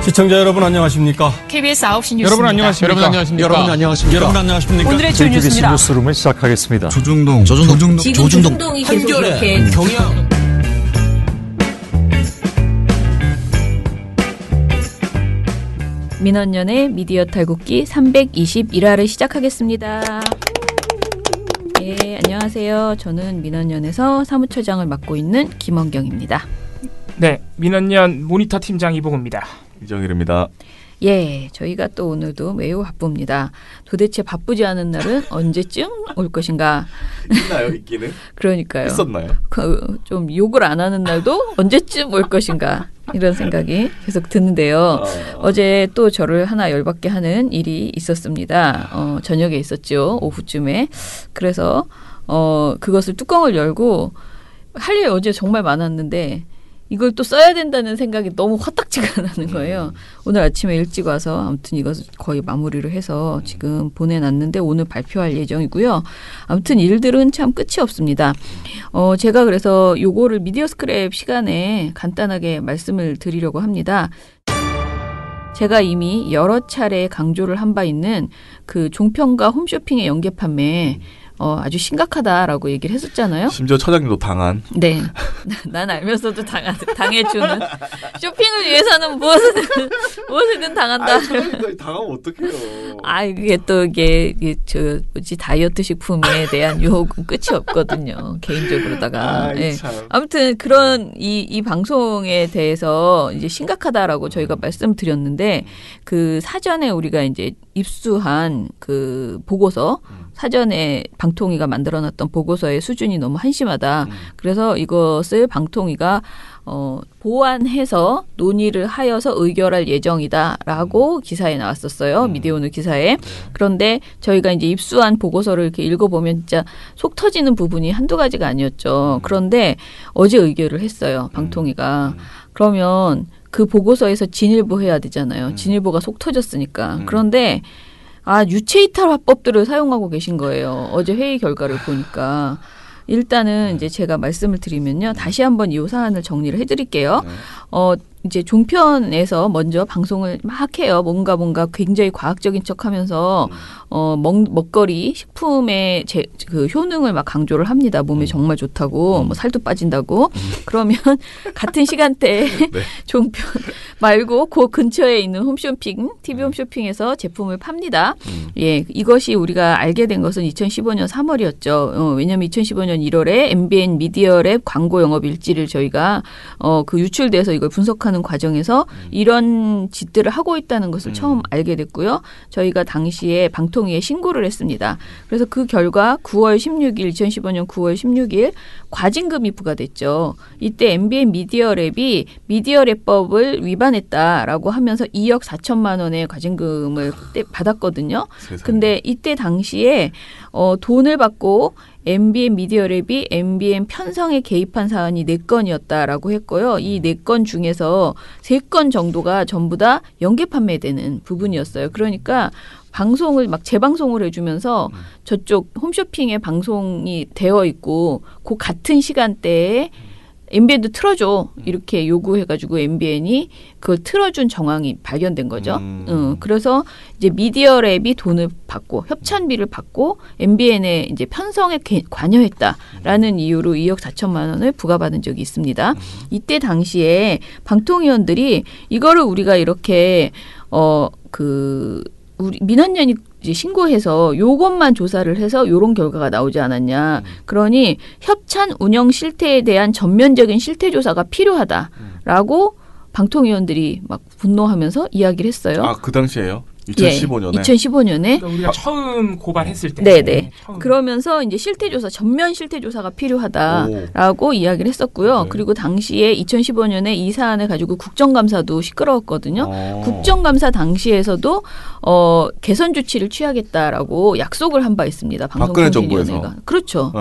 시청자 여러분 안녕하십니까? KBS 9시 뉴스입니다. 여러분 안녕하십니까? 여러분 안녕하십니까? 여러분 안녕하십니까? 여러분 안녕하십니까? 오늘의 주 뉴스입니다. 뉴스룸을 시작하겠습니다. 조중동이 계속 이렇게 경향. 민원연의 미디어 탈곡기 321화를 시작하겠습니다. 예, 안녕하세요. 저는 민원연에서 사무처장을 맡고 있는 김원경입니다. 네, 민원연 모니터 팀장 이봉우입니다. 이정일입니다. 예, 저희가 또 오늘도 매우 바쁩니다. 도대체 바쁘지 않은 날은 언제쯤 올 것인가? 있나요, 있기는? 그러니까요. 있었나요? 좀 욕을 안 하는 날도 언제쯤 올 것인가? 이런 생각이 계속 드는데요. 어제 또 저를 하나 열받게 하는 일이 있었습니다. 저녁에 있었죠. 오후쯤에. 그래서 그것을 뚜껑을 열고 할 일 어제 정말 많았는데 이걸 또 써야 된다는 생각이 너무 화딱지가 나는 거예요. 오늘 아침에 일찍 와서 아무튼 이것을 거의 마무리를 해서 지금 보내놨는데 오늘 발표할 예정이고요. 아무튼 일들은 참 끝이 없습니다. 제가 그래서 요거를 미디어 스크랩 시간에 간단하게 말씀을 드리려고 합니다. 제가 이미 여러 차례 강조를 한 바 있는 그 종편과 홈쇼핑의 연계 판매 아주 심각하다라고 얘기를 했었잖아요. 심지어 처장님도 당한. 네. 난 알면서도 당해주는. 쇼핑을 위해서는 무엇이든 당한다. 처장님까지 당하면 어떡해요. 이게 다이어트 식품에 대한 유혹은 끝이 없거든요. 개인적으로다가. 네. 아무튼 그런 이 방송에 대해서 이제 심각하다라고 저희가 말씀드렸는데 그 사전에 우리가 이제 입수한 그 보고서 사전에 방통위가 만들어놨던 보고서의 수준이 너무 한심하다. 그래서 이것을 방통위가 보완해서 논의를 하여서 의결할 예정이다라고 기사에 나왔었어요. 미디어오늘 기사에. 그런데 저희가 이제 입수한 보고서를 이렇게 읽어보면 진짜 속 터지는 부분이 한두 가지가 아니었죠. 그런데 어제 의결을 했어요. 방통위가. 그러면 그 보고서에서 진일보 해야 되잖아요. 진일보가 속 터졌으니까. 그런데 유체이탈 화법들을 사용하고 계신 거예요. 어제 회의 결과를 보니까. 일단은 이제 제가 말씀을 드리면요. 다시 한번 이 사안을 정리를 해드릴게요. 이제 종편에서 먼저 방송을 막 해요. 뭔가 굉장히 과학적인 척하면서 먹거리 식품의 그 효능을 막 강조를 합니다. 몸에 정말 좋다고, 뭐 살도 빠진다고. 그러면 같은 시간대에 네. 종편 말고 그 근처에 있는 홈쇼핑, TV 홈쇼핑에서 제품을 팝니다. 예, 이것이 우리가 알게 된 것은 2015년 3월이었죠. 왜냐하면 2015년 1월에 MBN 미디어랩 광고 영업 일지를 저희가 그 유출돼서 이걸 분석하는 과정에서 이런 짓들을 하고 있다는 것을 처음 알게 됐고요. 저희가 당시에 방통위에 신고를 했습니다. 그래서 그 결과 2015년 9월 16일 과징금이 부과됐죠. 이때 MBN 미디어랩이 미디어랩법을 위반했다라고 하면서 2억 4천만 원의 과징금을 받았거든요. 근데 이때 당시에 돈을 받고 MBN 미디어랩이 MBN 편성에 개입한 사안이 4건이었다라고 했고요. 이 4건 중에서 3건 정도가 전부 다 연계 판매되는 부분이었어요. 그러니까 방송을 막 재방송을 해주면서 저쪽 홈쇼핑에 방송이 되어 있고 그 같은 시간대에 MBN도 틀어줘 이렇게 요구해가지고 MBN이 그걸 틀어준 정황이 발견된 거죠. 그래서 이제 미디어랩이 돈을 받고 협찬비를 받고 MBN의 이제 편성에 관여했다라는 이유로 2억 4천만 원을 부과받은 적이 있습니다. 이때 당시에 방통위원들이 이거를 우리가 이렇게 우리 민원연이 이제 신고해서 요것만 조사를 해서 요런 결과가 나오지 않았냐. 그러니 협찬 운영 실태에 대한 전면적인 실태 조사가 필요하다라고 방통위원들이 막 분노하면서 이야기를 했어요. 그 당시에요? 2015년에? 예, 2015년에. 그러니까 우리가 처음 고발했을 때. 네네. 그러면서 이제 실태조사, 전면 실태조사가 필요하다라고 이야기를 했었고요. 네. 그리고 당시에 2015년에 이 사안을 가지고 국정감사도 시끄러웠거든요. 국정감사 당시에서도 개선 조치를 취하겠다라고 약속을 한 바 있습니다. 방송통신위원회가. 그렇죠.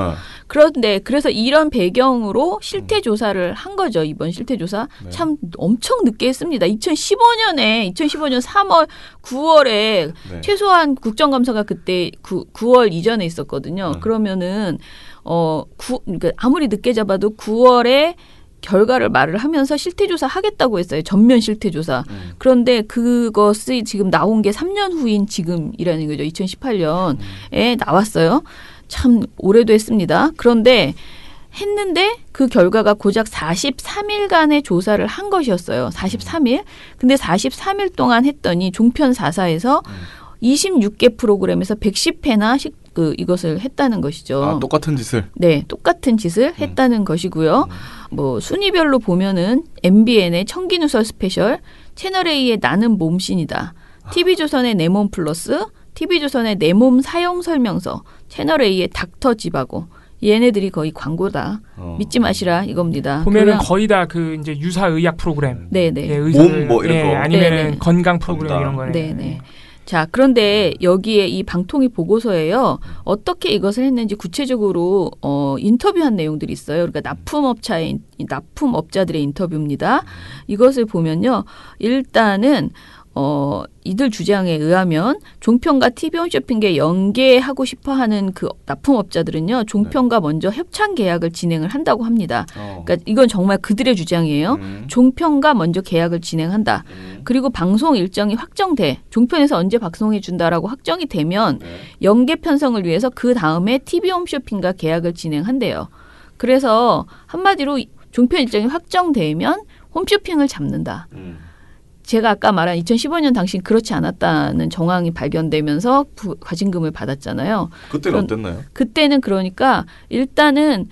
그런데 그래서 이런 배경으로 실태조사를 한 거죠. 이번 실태조사. 네. 참 엄청 늦게 했습니다. 2015년 3월, 9월에 네. 최소한 국정감사가 그때 9월 이전에 있었거든요. 그러면은 그러니까 아무리 늦게 잡아도 9월에 결과를 말을 하면서 실태조사 하겠다고 했어요. 전면 실태조사. 그런데 그것이 지금 나온 게 3년 후인 지금이라는 거죠. 2018년에 나왔어요. 참 오래도 했습니다. 그런데 했는데 그 결과가 고작 43일간의 조사를 한 것이었어요. 43일. 근데 43일 동안 했더니 종편 4사에서 26개 프로그램에서 110회나 이것을 했다는 것이죠. 아, 똑같은 짓을? 네, 똑같은 짓을 했다는 것이고요. 뭐 순위별로 보면은 MBN의 청기누설 스페셜, 채널A의 나는 몸신이다, TV조선의 내 몸 플러스, TV조선의 내 몸 사용 설명서, 채널A의 닥터 지바고. 얘네들이 거의 광고다. 믿지 마시라 이겁니다. 보면은 거의 다 그 이제 유사 의학 프로그램. 네네. 예, 몸 뭐 이런 거. 아니면은 네네. 건강 프로그램 건강. 이런 거네. 네네. 자, 그런데 여기에 이 방통위 보고서에요. 어떻게 이것을 했는지 구체적으로 인터뷰한 내용들이 있어요. 그러니까 납품업자들의 인터뷰입니다. 이것을 보면요. 일단은 이들 주장에 의하면 종편과 TV 홈쇼핑에 연계하고 싶어하는 그 납품업자들은요. 종편과 먼저 협찬 계약을 진행을 한다고 합니다. 그러니까 이건 정말 그들의 주장이에요. 종편과 먼저 계약을 진행한다. 그리고 방송 일정이 확정돼. 종편에서 언제 방송해 준다라고 확정이 되면 연계 편성을 위해서 그 다음에 TV 홈쇼핑과 계약을 진행한대요. 그래서 한마디로 종편 일정이 확정되면 홈쇼핑을 잡는다. 제가 아까 말한 2015년 당시 그렇지 않았다는 정황이 발견되면서 과징금을 받았잖아요. 그때는 어땠나요? 그때는 그러니까 일단은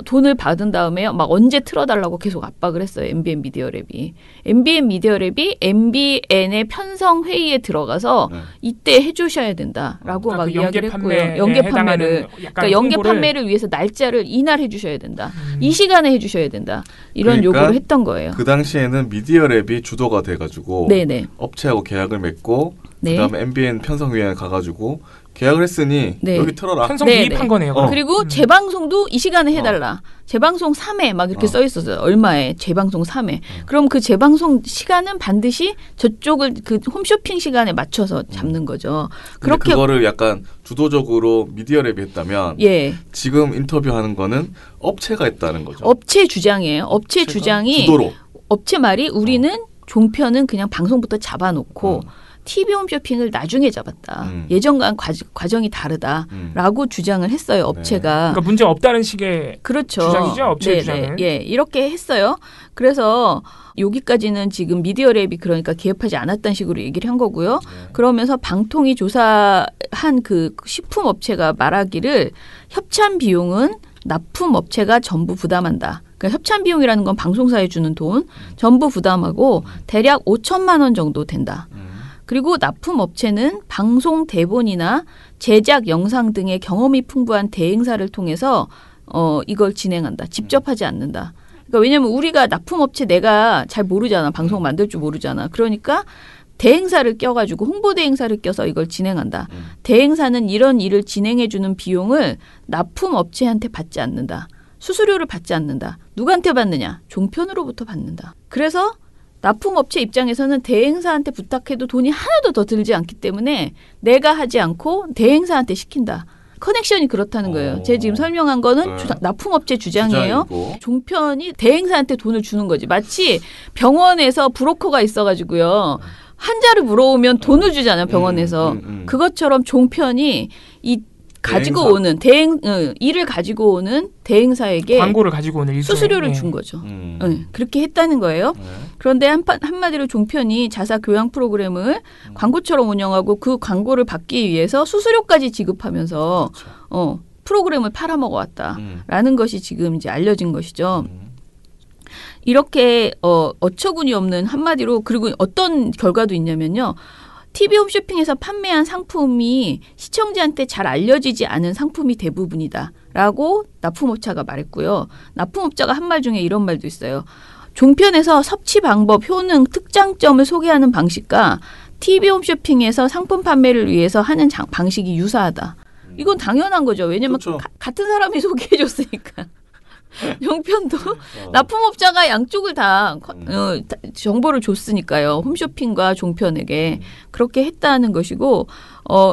돈을 받은 다음에 막 언제 틀어달라고 계속 압박을 했어요. MBN 미디어랩이. MBN 미디어랩이 MBN의 편성 회의에 들어가서 이때 해주셔야 된다라고 그러니까 막 그 이야기를 판매에 했고요. 연계 판매를. 해당하는 그러니까 연계 판매를 위해서 날짜를 이날 해주셔야 된다. 이 시간에 해주셔야 된다. 이런 그러니까 요구를 했던 거예요. 그 당시에는 미디어랩이 주도가 돼가지고 네네. 업체하고 계약을 맺고 네. 그다음에 MBN 편성위원회 가가지고 계약을 했으니 네. 여기 틀어라. 편성 네, 개입한 네. 거네요. 그리고 재방송도 이 시간에 해달라. 재방송 3회 막 이렇게 써 있었어요. 얼마에 재방송 3회. 그럼 그 재방송 시간은 반드시 저쪽을 그 홈쇼핑 시간에 맞춰서 잡는 거죠. 근데 그렇게 그거를 약간 주도적으로 미디어랩이 했다면 예. 지금 인터뷰하는 거는 업체가 했다는 거죠. 업체 주장이에요. 업체 주장이 주도로. 업체 말이 우리는 종편은 그냥 방송부터 잡아놓고 TV 홈쇼핑을 나중에 잡았다. 예전과는 과정이 다르다라고 주장을 했어요. 업체가. 그러니까 문제 없다는 식의 그렇죠. 주장이죠. 업체 네네. 주장은. 예, 이렇게 했어요. 그래서 여기까지는 지금 미디어랩이 그러니까 개입하지 않았다는 식으로 얘기를 한 거고요. 그러면서 방통위 조사한 그 식품업체가 말하기를 협찬 비용은 납품업체가 전부 부담한다. 그러니까 협찬 비용이라는 건 방송사에 주는 돈 전부 부담하고 대략 5천만 원 정도 된다. 그리고 납품업체는 방송 대본이나 제작 영상 등의 경험이 풍부한 대행사를 통해서 이걸 진행한다. 직접 하지 않는다. 그러니까 왜냐하면 우리가 납품업체 내가 잘 모르잖아. 방송 만들 줄 모르잖아. 그러니까 대행사를 껴가지고 홍보대행사를 껴서 이걸 진행한다. 대행사는 이런 일을 진행해주는 비용을 납품업체한테 받지 않는다. 수수료를 받지 않는다. 누구한테 받느냐? 종편으로부터 받는다. 그래서 납품업체 입장에서는 대행사한테 부탁해도 돈이 하나도 더 들지 않기 때문에 내가 하지 않고 대행사한테 시킨다. 커넥션이 그렇다는 거예요. 제가 지금 설명한 거는 납품업체 주장이에요. 주장이고. 종편이 대행사한테 돈을 주는 거지. 마치 병원에서 브로커가 있어가지고요. 환자를 물어오면 돈을 주잖아요. 병원에서. 그것처럼 종편이 이 가지고 대행사. 오는 일을 가지고 오는 대행사에게 광고를 가지고 오는 일종의, 수수료를 준 거죠. 그렇게 했다는 거예요. 그런데 한마디로 종편이 자사 교양 프로그램을 광고처럼 운영하고 그 광고를 받기 위해서 수수료까지 지급하면서 프로그램을 팔아먹어 왔다라는 것이 지금 이제 알려진 것이죠. 이렇게 어처구니 없는 한마디로 그리고 어떤 결과도 있냐면요. TV 홈쇼핑에서 판매한 상품이 시청자한테 잘 알려지지 않은 상품이 대부분이다. 라고 납품업자가 말했고요. 납품업자가 한 말 중에 이런 말도 있어요. 종편에서 섭취 방법, 효능, 특장점을 소개하는 방식과 TV 홈쇼핑에서 상품 판매를 위해서 하는 방식이 유사하다. 이건 당연한 거죠. 왜냐하면 그렇죠. 같은 사람이 소개해 줬으니까. 종편도 납품업자가 양쪽을 다 정보를 줬으니까요. 홈쇼핑과 종편에게 그렇게 했다는 것이고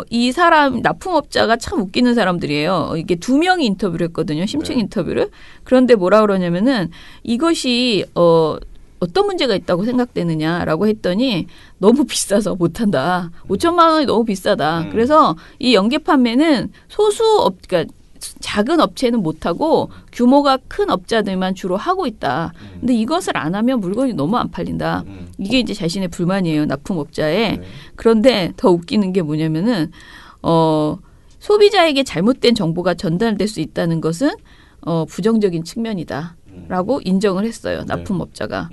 이 사람 납품업자가 참 웃기는 사람들이에요. 이게 2명이 인터뷰를 했거든요. 심층 인터뷰를. 그런데 뭐라 그러냐면은 이것이 어떤 문제가 있다고 생각되느냐라고 했더니 너무 비싸서 못한다. 5천만 원이 너무 비싸다. 그래서 이 연계 판매는 그러니까 작은 업체는 못하고 규모가 큰 업자들만 주로 하고 있다. 근데 이것을 안 하면 물건이 너무 안 팔린다. 이게 이제 자신의 불만이에요. 납품업자에. 그런데 더 웃기는 게 뭐냐면은 소비자에게 잘못된 정보가 전달될 수 있다는 것은 부정적인 측면이다. 라고 인정을 했어요. 납품업자가.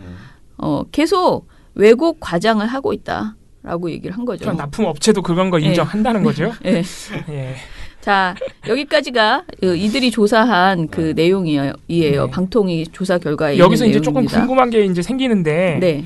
계속 왜곡 과장을 하고 있다라고 얘기를 한 거죠. 납품업체도 그런 거 인정한다는 거죠? 네. 예. 자, 여기까지가 이들이 조사한 그 내용이에요. 방통위 조사 결과에 여기서 있는 이제 내용입니다. 조금 궁금한 게 이제 생기는데 네.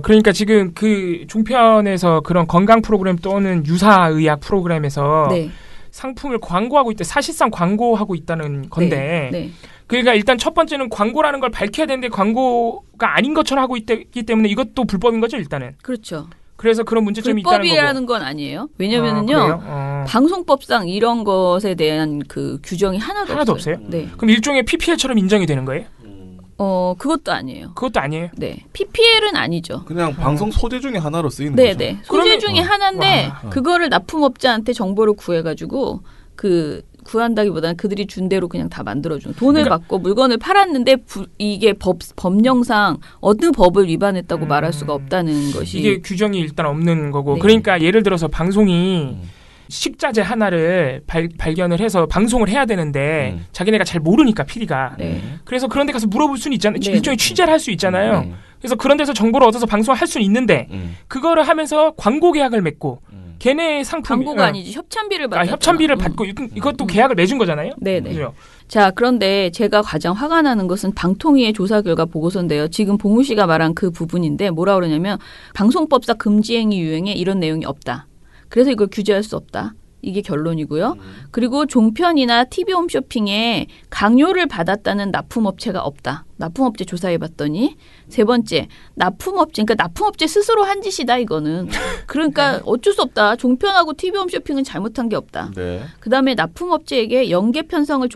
그러니까 지금 그 종편에서 그런 건강 프로그램 또는 유사의학 프로그램에서 네. 상품을 광고하고 있대. 사실상 광고하고 있다는 건데. 네. 그러니까 일단 첫 번째는 광고라는 걸 밝혀야 되는데 광고가 아닌 것처럼 하고 있기 때문에 이것도 불법인 거죠, 일단은. 그렇죠. 그래서 그런 문제점이 있다는 거고. 불법이라는 건 아니에요. 왜냐면은요. 방송법상 이런 것에 대한 그 규정이 하나도 없어요. 네. 그럼 일종의 PPL처럼 인정이 되는 거예요? 그것도 아니에요. 그것도 아니에요? 네. PPL은 아니죠. 그냥 방송 소재 중에 하나로 쓰이는 네, 거죠. 네. 소재 중에 하나인데 그거를 납품업자한테 정보를 구해가지고 구한다기보다는 그들이 준 대로 그냥 다 만들어주는 돈을 받고 물건을 팔았는데 이게 법령상 어느 법을 위반했다고 말할 수가 없다는 것이 이게 규정이 일단 없는 거고 네. 그러니까 예를 들어서 방송이 식자재 하나를 발견을 해서 방송을 해야 되는데 자기네가 잘 모르니까 PD가 네. 그래서 그런 데 가서 물어볼 수는 있잖아요. 네. 일종의 취재를 할 수 있잖아요. 그래서 그런 데서 정보를 얻어서 방송을 할 수는 있는데 그거를 하면서 광고 계약을 맺고 걔네 상품 광고가 아니지 협찬비를 받았잖아. 협찬비를 받고 이것도 계약을 맺은 거잖아요. 네네. 그죠? 자, 그런데 제가 가장 화가 나는 것은 방통위의 조사 결과 보고서인데요. 지금 봉우 씨가 말한 그 부분인데 뭐라 그러냐면 방송법상 금지행위 유형에 이런 내용이 없다. 그래서 이걸 규제할 수 없다. 이게 결론이고요. 그리고 종편이나 TV 홈쇼핑에 강요를 받았다는 납품업체가 없다. 납품업체 조사해봤더니 세 번째 그러니까 납품업체 스스로 한 짓이다 이거는. 그러니까 어쩔 수 없다. 종편하고 TV 홈쇼핑은 잘못한 게 없다. 네. 그다음에 납품업체에게 연계 편성을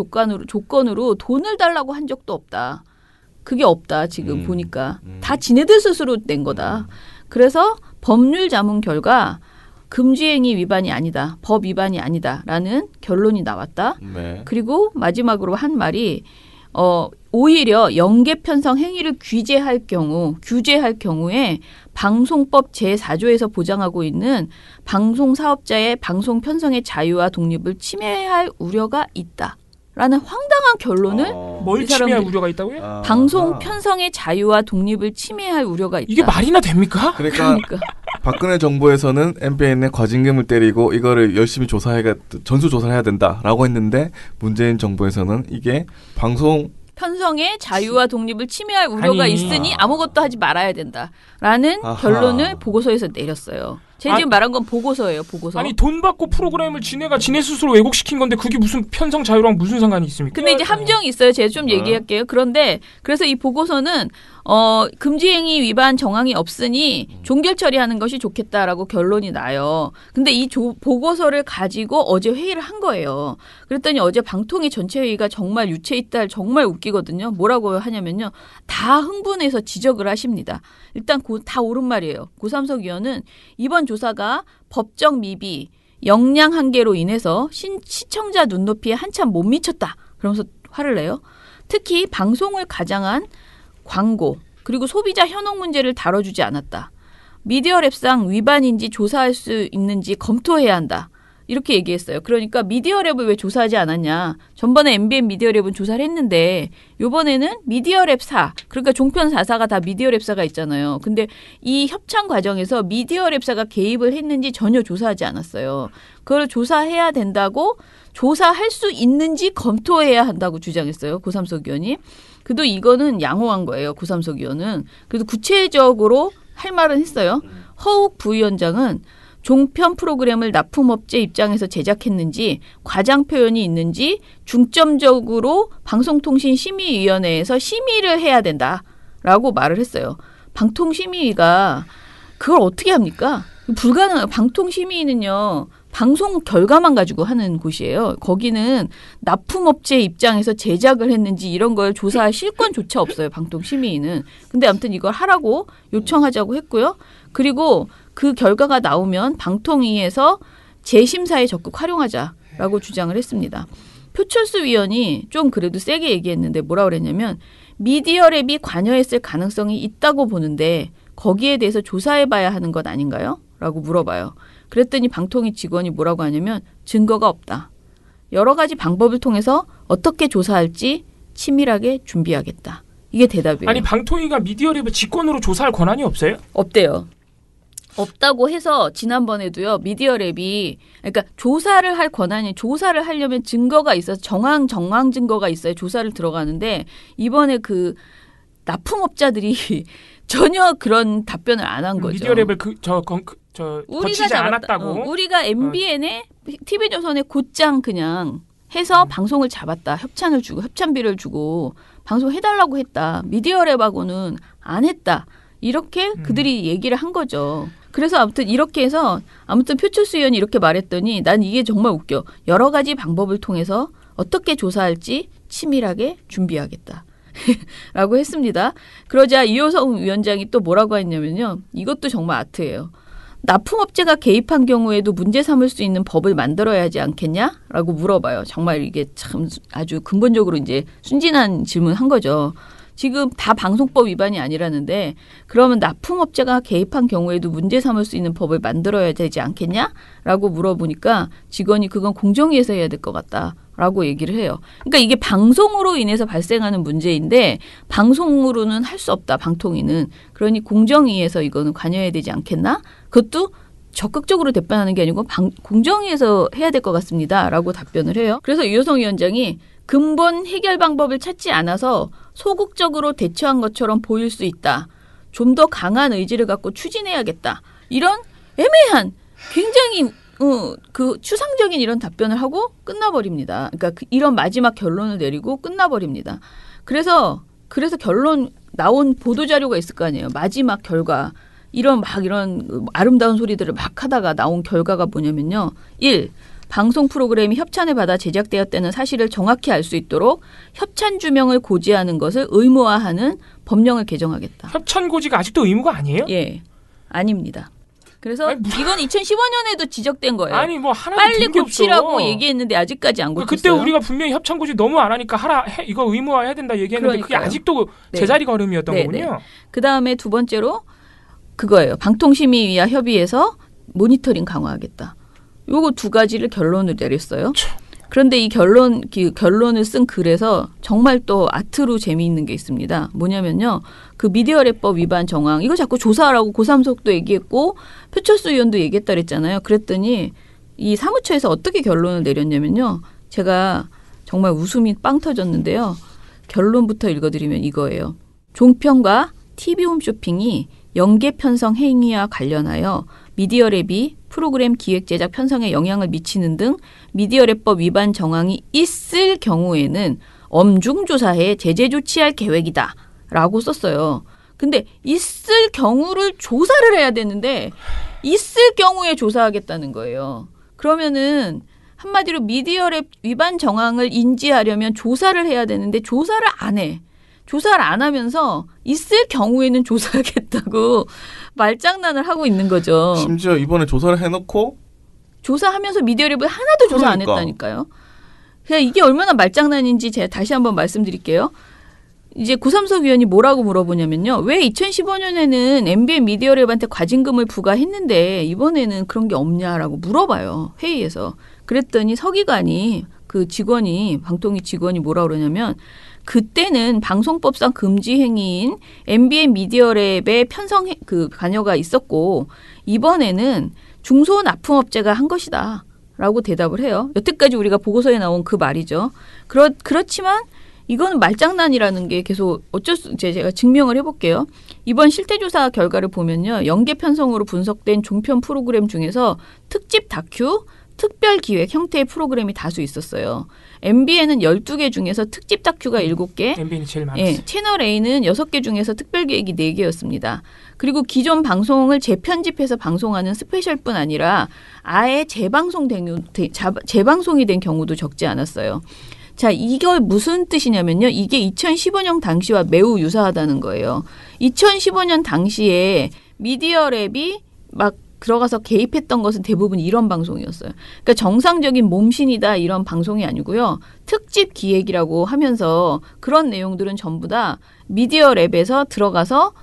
조건으로 돈을 달라고 한 적도 없다. 그게 없다 지금 보니까. 다 지네들 스스로 낸 거다. 그래서 법률 자문 결과 금지행위 위반이 아니다. 법 위반이 아니다라는 결론이 나왔다. 네. 그리고 마지막으로 한 말이 오히려 연계 편성 행위를 규제할 경우에 방송법 제4조에서 보장하고 있는 방송 사업자의 방송 편성의 자유와 독립을 침해할 우려가 있다. 라는 황당한 결론을 뭘 침해할 우려가 있다고요? 방송 편성의 자유와 독립을 침해할 우려가 있다. 이게 말이나 됩니까? 그러니까 박근혜 정부에서는 MBN에 과징금을 때리고 이거를 열심히 전수조사를 해야 된다라고 했는데 문재인 정부에서는 이게 방송 편성의 자유와 독립을 침해할 우려가 있으니 아무것도 하지 말아야 된다라는 결론을 보고서에서 내렸어요. 제가 지금 말한 건 보고서예요. 보고서. 아니 돈 받고 프로그램을 지네 스스로 왜곡시킨 건데 그게 무슨 편성 자유랑 무슨 상관이 있습니까? 근데 이제 함정이 있어요. 제가 좀 얘기할게요. 그런데 그래서 이 보고서는 금지행위 위반 정황이 없으니 종결 처리하는 것이 좋겠다라고 결론이 나요. 근데 이 보고서를 가지고 어제 회의를 한 거예요. 그랬더니 어제 방통위 전체 회의가 정말 유체이탈 정말 웃기거든요. 뭐라고 하냐면요. 다 흥분해서 지적을 하십니다. 일단 다 옳은 말이에요. 고삼석 위원은 이번 조사가 법적 미비, 역량 한계로 인해서 시청자 눈높이에 한참 못 미쳤다. 그러면서 화를 내요. 특히 방송을 가장한 광고 그리고 소비자 현혹 문제를 다뤄주지 않았다. 미디어랩상 위반인지 조사할 수 있는지 검토해야 한다. 이렇게 얘기했어요. 그러니까 미디어랩을 왜 조사하지 않았냐. 전번에 MBN 미디어랩은 조사를 했는데 이번에는 미디어랩사 그러니까 종편 4사가 다 미디어랩사가 있잖아요. 근데 이 협찬 과정에서 미디어랩사가 개입을 했는지 전혀 조사하지 않았어요. 그걸 조사해야 된다고 조사할 수 있는지 검토해야 한다고 주장했어요. 고삼석 의원이. 그래도 이거는 양호한 거예요. 고삼석 의원은. 그래도 구체적으로 할 말은 했어요. 허욱 부위원장은 종편 프로그램을 납품업체 입장에서 제작했는지 과장 표현이 있는지 중점적으로 방송통신심의위원회에서 심의를 해야 된다라고 말을 했어요. 방통심의위가 그걸 어떻게 합니까? 불가능해요. 방통심의위는요. 방송 결과만 가지고 하는 곳이에요. 거기는 납품업체 입장에서 제작을 했는지 이런 걸 조사할 실권조차 없어요. 방통심의위는. 근데 아무튼 이걸 하라고 요청하자고 했고요. 그리고 그 결과가 나오면 방통위에서 재심사에 적극 활용하자라고 주장을 했습니다. 표철수 위원이 좀 그래도 세게 얘기했는데 뭐라 그랬냐면 미디어랩이 관여했을 가능성이 있다고 보는데 거기에 대해서 조사해봐야 하는 것 아닌가요? 라고 물어봐요. 그랬더니 방통위 직원이 뭐라고 하냐면 증거가 없다. 여러 가지 방법을 통해서 어떻게 조사할지 치밀하게 준비하겠다. 이게 대답이에요. 아니 방통위가 미디어랩을 직권으로 조사할 권한이 없어요? 없대요. 없다고 해서 지난번에도요. 미디어랩이 그러니까 조사를 할 권한이 조사를 하려면 증거가 있어서 정황 증거가 있어야 조사를 들어가는데 이번에 그 납품업자들이 전혀 그런 답변을 안 한 거죠. 미디어랩을 거치지 않았다고. 우리가 MBN에 TV조선에 곧장 그냥 해서 방송을 잡았다. 협찬비를 주고 방송해달라고 했다. 미디어랩하고는 안 했다. 이렇게 그들이 얘기를 한 거죠. 그래서 아무튼 이렇게 해서 아무튼 표철수 의원이 이렇게 말했더니 난 이게 정말 웃겨. 여러 가지 방법을 통해서 어떻게 조사할지 치밀하게 준비하겠다. 라고 했습니다. 그러자 이호성 위원장이 또 뭐라고 했냐면요. 이것도 정말 아트예요. 납품업체가 개입한 경우에도 문제 삼을 수 있는 법을 만들어야 하지 않겠냐? 라고 물어봐요. 정말 이게 참 아주 근본적으로 이제 순진한 질문한 거죠. 지금 다 방송법 위반이 아니라는데 그러면 납품업체가 개입한 경우에도 문제 삼을 수 있는 법을 만들어야 되지 않겠냐? 라고 물어보니까 직원이 그건 공정위에서 해야 될 것 같다. 라고 얘기를 해요. 그러니까 이게 방송으로 인해서 발생하는 문제인데 방송으로는 할 수 없다. 방통위는. 그러니 공정위에서 이거는 관여해야 되지 않겠나? 그것도 적극적으로 대변하는 게 아니고 공정위에서 해야 될 것 같습니다. 라고 답변을 해요. 그래서 이호성 위원장이 근본 해결 방법을 찾지 않아서 소극적으로 대처한 것처럼 보일 수 있다. 좀 더 강한 의지를 갖고 추진해야겠다. 이런 애매한 굉장히 그 추상적인 이런 답변을 하고 끝나버립니다. 그러니까 이런 마지막 결론을 내리고 끝나버립니다. 그래서 결론 나온 보도자료가 있을 거 아니에요. 마지막 결과. 이런 아름다운 소리들을 막 하다가 나온 결과가 뭐냐면요. 1. 방송 프로그램이 협찬을 받아 제작되었다는 사실을 정확히 알 수 있도록 협찬 주명을 고지하는 것을 의무화하는 법령을 개정하겠다. 협찬 고지가 아직도 의무가 아니에요? 예. 아닙니다. 그래서 이건 2015년에도 지적된 거예요. 아니 뭐 하나도 빨리 고치라고 얘기했는데 아직까지 안 고쳤어요. 그때 우리가 분명히 협찬 고지 너무 안 하니까 이거 의무화해야 된다 얘기했는데 그러니까요. 그게 아직도 제자리 걸음이었던 거군요. 그다음에 두 번째로 그거예요. 방통심의위와 협의해서 모니터링 강화하겠다. 요거 두 가지를 결론을 내렸어요. 그런데 이 결론을 쓴 글에서 정말 또 아트로 재미있는 게 있습니다. 뭐냐면요. 그 미디어랩법 위반 정황 이거 자꾸 조사하라고 고삼석도 얘기했고 표철수 의원도 얘기했다 그랬잖아요. 그랬더니 이 사무처에서 어떻게 결론을 내렸냐면요. 제가 정말 웃음이 빵 터졌는데요. 결론부터 읽어드리면 이거예요. 종편과 TV 홈쇼핑이 연계 편성 행위와 관련하여 미디어랩이 프로그램 기획 제작 편성에 영향을 미치는 등 미디어랩법 위반 정황이 있을 경우에는 엄중조사해 제재 조치할 계획이다 라고 썼어요. 근데 있을 경우를 조사를 해야 되는데 있을 경우에 조사하겠다는 거예요. 그러면은 한마디로 미디어랩 위반 정황을 인지하려면 조사를 해야 되는데 조사를 안 해. 조사를 안 하면서 있을 경우에는 조사하겠다고 말장난을 하고 있는 거죠. 심지어 이번에 조사를 해놓고 조사하면서 미디어랩을 하나도 조사 안 했다니까요. 그냥 이게 얼마나 말장난인지 제가 다시 한번 말씀드릴게요. 이제 고삼석 위원이 뭐라고 물어보냐면요. 왜 2015년에는 MBN 미디어랩한테 과징금을 부과했는데 이번에는 그런 게 없냐라고 물어봐요. 회의에서. 그랬더니 서기관이 그 직원이 방통위 직원이 뭐라 그러냐면 그때는 방송법상 금지 행위인 MBN 미디어랩의 편성 관여가 있었고 이번에는 중소납품업체가 한 것이다 라고 대답을 해요. 여태까지 우리가 보고서에 나온 그 말이죠. 그렇지만 이건 말장난이라는 게 계속 제가 증명을 해볼게요. 이번 실태조사 결과를 보면요. 연계 편성으로 분석된 종편 프로그램 중에서 특집 다큐, 특별기획 형태의 프로그램이 다수 있었어요. MBN은 12개 중에서 특집 다큐가 7개, MBN이 제일 많았어요. 채널 A는 6개 중에서 특별기획이 4개였습니다. 그리고 기존 방송을 재편집해서 방송하는 스페셜뿐 아니라 아예 재방송이 된 경우도 적지 않았어요. 자, 이걸 무슨 뜻이냐면요. 이게 2015년 당시와 매우 유사하다는 거예요. 2015년 당시에 미디어랩이 막 들어가서 개입했던 것은 대부분 이런 방송이었어요. 그러니까 정상적인 몸신이다 이런 방송이 아니고요. 특집 기획이라고 하면서 그런 내용들은 전부 다 미디어랩에서 들어가서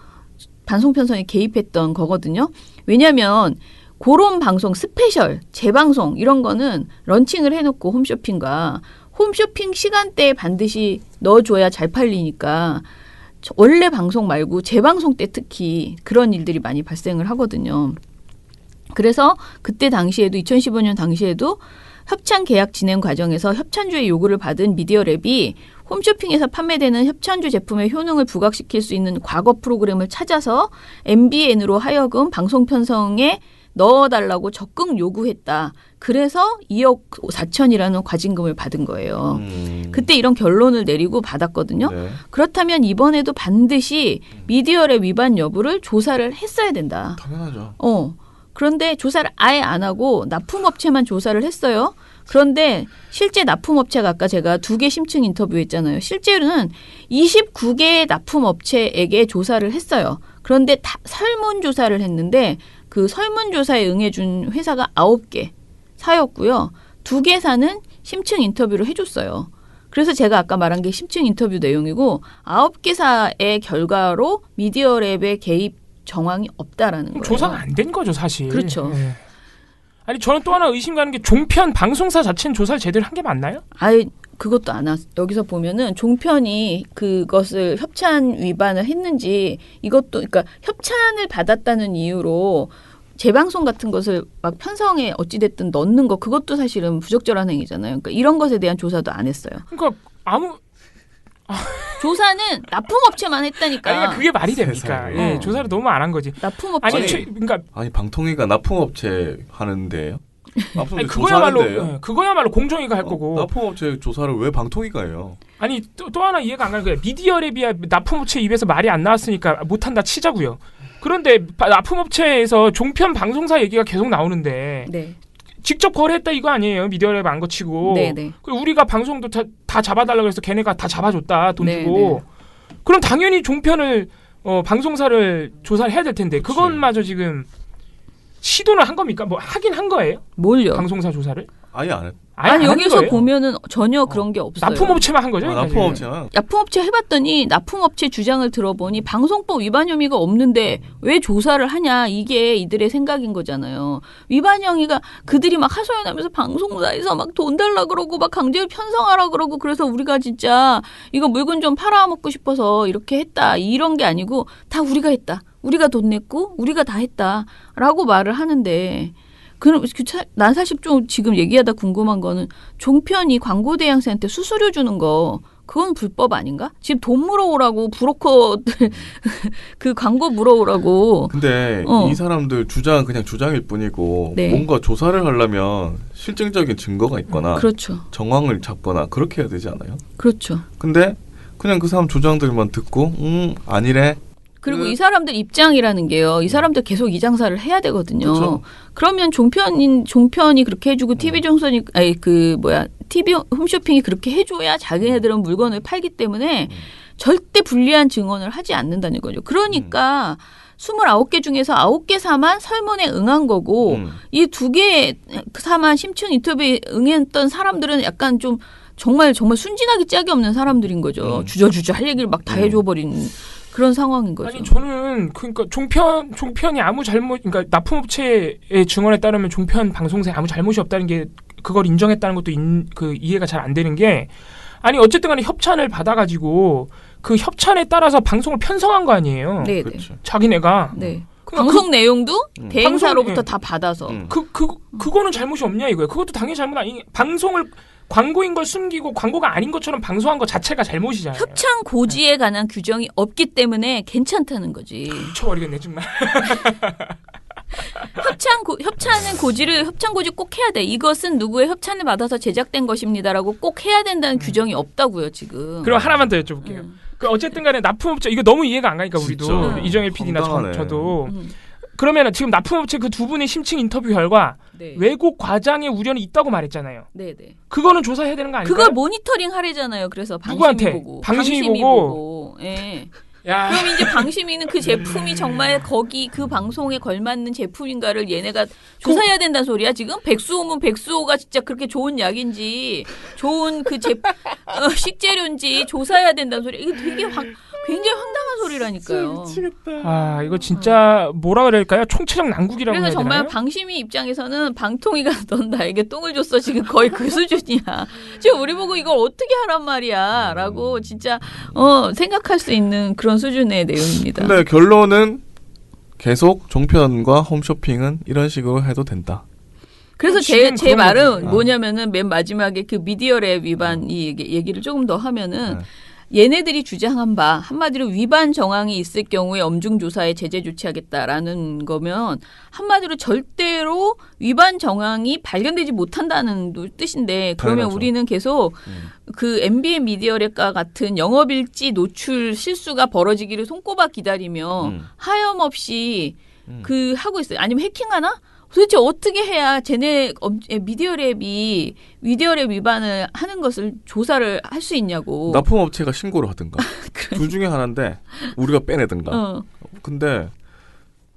방송 편성에 개입했던 거거든요. 왜냐하면 그런 방송, 스페셜, 재방송 이런 거는 런칭을 해놓고 홈쇼핑 시간대에 반드시 넣어줘야 잘 팔리니까 원래 방송 말고 재방송 때 특히 그런 일들이 많이 발생을 하거든요. 그래서 그때 당시에도 2015년 당시에도 협찬 계약 진행 과정에서 협찬주의 요구를 받은 미디어랩이 홈쇼핑에서 판매되는 협찬주 제품의 효능을 부각시킬 수 있는 과거 프로그램을 찾아서 MBN으로 하여금 방송 편성에 넣어달라고 적극 요구했다. 그래서 2억 4천이라는 과징금을 받은 거예요. 그때 이런 결론을 내리고 받았거든요. 네. 그렇다면 이번에도 반드시 미디어랩 위반 여부를 조사를 했어야 된다. 당연하죠. 그런데 조사를 아예 안 하고 납품업체만 조사를 했어요. 그런데 실제 납품업체가 아까 제가 2개 심층 인터뷰했잖아요. 실제로는 29개의 납품업체에게 조사를 했어요. 그런데 다 설문조사를 했는데 그 설문조사에 응해준 회사가 9개 사였고요. 2개사는 심층 인터뷰를 해줬어요. 그래서 제가 아까 말한 게 심층 인터뷰 내용이고 9개사의 결과로 미디어랩의 개입 정황이 없다라는 거예요. 조사가 안 된 거죠, 사실. 그렇죠. 네. 아니 저는 또 하나 의심 가는 게 종편 방송사 자체는 조사를 제대로 한 게 맞나요? 그것도 안 왔. 여기서 보면은 종편이 그것을 협찬 위반을 했는지 이것도 그러니까 협찬을 받았다는 이유로 재방송 같은 것을 막 편성에 어찌됐든 넣는 거 그것도 사실은 부적절한 행위잖아요. 그러니까 이런 것에 대한 조사도 안 했어요. 그러니까 조사는 납품업체만 했다니까. 그러니까 그게 말이 됩니까? 예, 조사를 너무 안 한 거지. 납품업체. 아니 방통위가 납품업체 하는데요? 그거야말로 공정위가 할 거고. 납품업체 조사를 왜 방통위가 해요? 아니 또 하나 이해가 안 가는 거예요. 미디어랩이야 납품업체 입에서 말이 안 나왔으니까 못한다 치자고요. 그런데 납품업체에서 종편 방송사 얘기가 계속 나오는데 네. 직접 거래했다 이거 아니에요? 미디어랩 안 거치고. 네네. 우리가 방송도 다 잡아달라고 해서 걔네가 다 잡아줬다 돈 네네. 주고. 그럼 당연히 종편을 방송사를 조사를 해야 될 텐데 그치. 그것마저 지금 시도는 한 겁니까? 뭐 하긴 한 거예요? 뭘요? 방송사 조사를? 아예 안 했. 아니 여기서 보면은 전혀 그런 게 없어요. 납품업체만 한 거죠? 납품업체만. 납품업체 해봤더니 납품업체 주장을 들어보니 방송법 위반 혐의가 없는데 왜 조사를 하냐 이게 이들의 생각인 거잖아요. 위반 혐의가 그들이 막 하소연하면서 방송사에서 막 돈 달라 그러고 막 강제로 편성하라 그러고 그래서 우리가 진짜 이거 물건 좀 팔아먹고 싶어서 이렇게 했다 이런 게 아니고 다 우리가 했다. 우리가 돈 냈고 우리가 다 했다라고 말을 하는데 그럼 난 사실 좀 지금 얘기하다 궁금한 거는 종편이 광고 대행사한테 수수료 주는 거 그건 불법 아닌가? 지금 돈 물어오라고 브로커들 그 광고 물어오라고. 근데 이 사람들 주장은 그냥 주장일 뿐이고 네. 뭔가 조사를 하려면 실증적인 증거가 있거나 그렇죠. 정황을 잡거나 그렇게 해야 되지 않아요? 그렇죠. 근데 그냥 그 사람 주장들만 듣고 아니래. 그리고 이 사람들 입장이라는 게요. 이 사람들 계속 이 장사를 해야 되거든요. 그렇죠. 그러면 종편이 그렇게 해주고 TV 정선이 TV 홈쇼핑이 그렇게 해줘야 자기네들은 물건을 팔기 때문에 절대 불리한 증언을 하지 않는다는 거죠. 그러니까 29개 중에서 9개사만 설문에 응한 거고 이 2개사만 심층 인터뷰에 응했던 사람들은 약간 좀 정말 순진하기 짝이 없는 사람들인 거죠. 주저주저 할 얘기를 막 다 해줘버린 그런 상황인 거죠. 아니 저는 그러니까 종편이 아무 잘못, 그러니까 납품업체의 증언에 따르면 종편 방송사에 아무 잘못이 없다는 게 그걸 인정했다는 것도 이해가 잘 안 되는 게 아니 어쨌든간에 협찬을 받아가지고 그 협찬에 따라서 방송을 편성한 거 아니에요. 네, 그렇죠. 자기네가. 네. 방송 내용도 대행사로부터 방송, 다 받아서. 그거는 잘못이 없냐 이거예요. 그것도 당연히 잘못 아니. 방송을 광고인 걸 숨기고 광고가 아닌 것처럼 방송한 것 자체가 잘못이잖아요. 협찬 고지에 관한 규정이 없기 때문에 괜찮다는 거지. 미쳐버리겠네 정말. 협찬 고지 꼭 해야 돼. 이것은 누구의 협찬을 받아서 제작된 것입니다라고 꼭 해야 된다는 규정이 없다고요 지금. 그럼 하나만 더 여쭤볼게요. 그 어쨌든간에 납품업체 이거 너무 이해가 안 가니까 우리도 이정일 PD나 저도. 그러면 지금 납품업체 그 두 분의 심층 인터뷰 결과 네. 왜곡 과장의 우려는 있다고 말했잖아요. 네네. 그거는 조사해야 되는 거 아닐까요? 그걸 모니터링 하래잖아요. 그래서 방심이 누구한테? 보고. 방심이 보고. 예. 야. 그럼 이제 방심이는 그 제품이 정말 거기 그 방송에 걸맞는 제품인가를 얘네가 조사해야 된다는 소리야. 지금 백수호면 백수호가 진짜 그렇게 좋은 약인지 좋은 그 식재료인지 조사해야 된다는 소리. 이게 되게 굉장히 황당한 소리라니까요. 아 이거 진짜 뭐라 그럴까요? 총체적 난국이라고 해야 그래서 되나요? 정말 방심이 입장에서는 방통위가 넌 나에게 똥을 줬어 지금 거의 그 수준이야. 지금 우리 보고 이걸 어떻게 하란 말이야 라고 진짜 생각할 수 있는 그런 수준의 내용입니다. 근데 결론은 계속 종편과 홈쇼핑은 이런 식으로 해도 된다. 그래서 제 말은 거지. 뭐냐면은 맨 마지막에 그 미디어랩 위반 이 얘기를 조금 더 하면은 얘네들이 주장한 바 한마디로 위반 정황이 있을 경우에 엄중조사에 제재 조치하겠다라는 거면 한마디로 절대로 위반 정황이 발견되지 못한다는 뜻인데 그러면 당연하죠. 우리는 계속 그 MBN 미디어랩과 같은 영업일지 노출 실수가 벌어지기를 손꼽아 기다리며 하염없이 그 하고 있어요. 아니면 해킹하나? 도대체 어떻게 해야 쟤네 미디어랩 위반을 하는 것을 조사를 할 수 있냐고. 납품업체가 신고를 하든가. 둘 중에 하나인데 우리가 빼내든가. 근데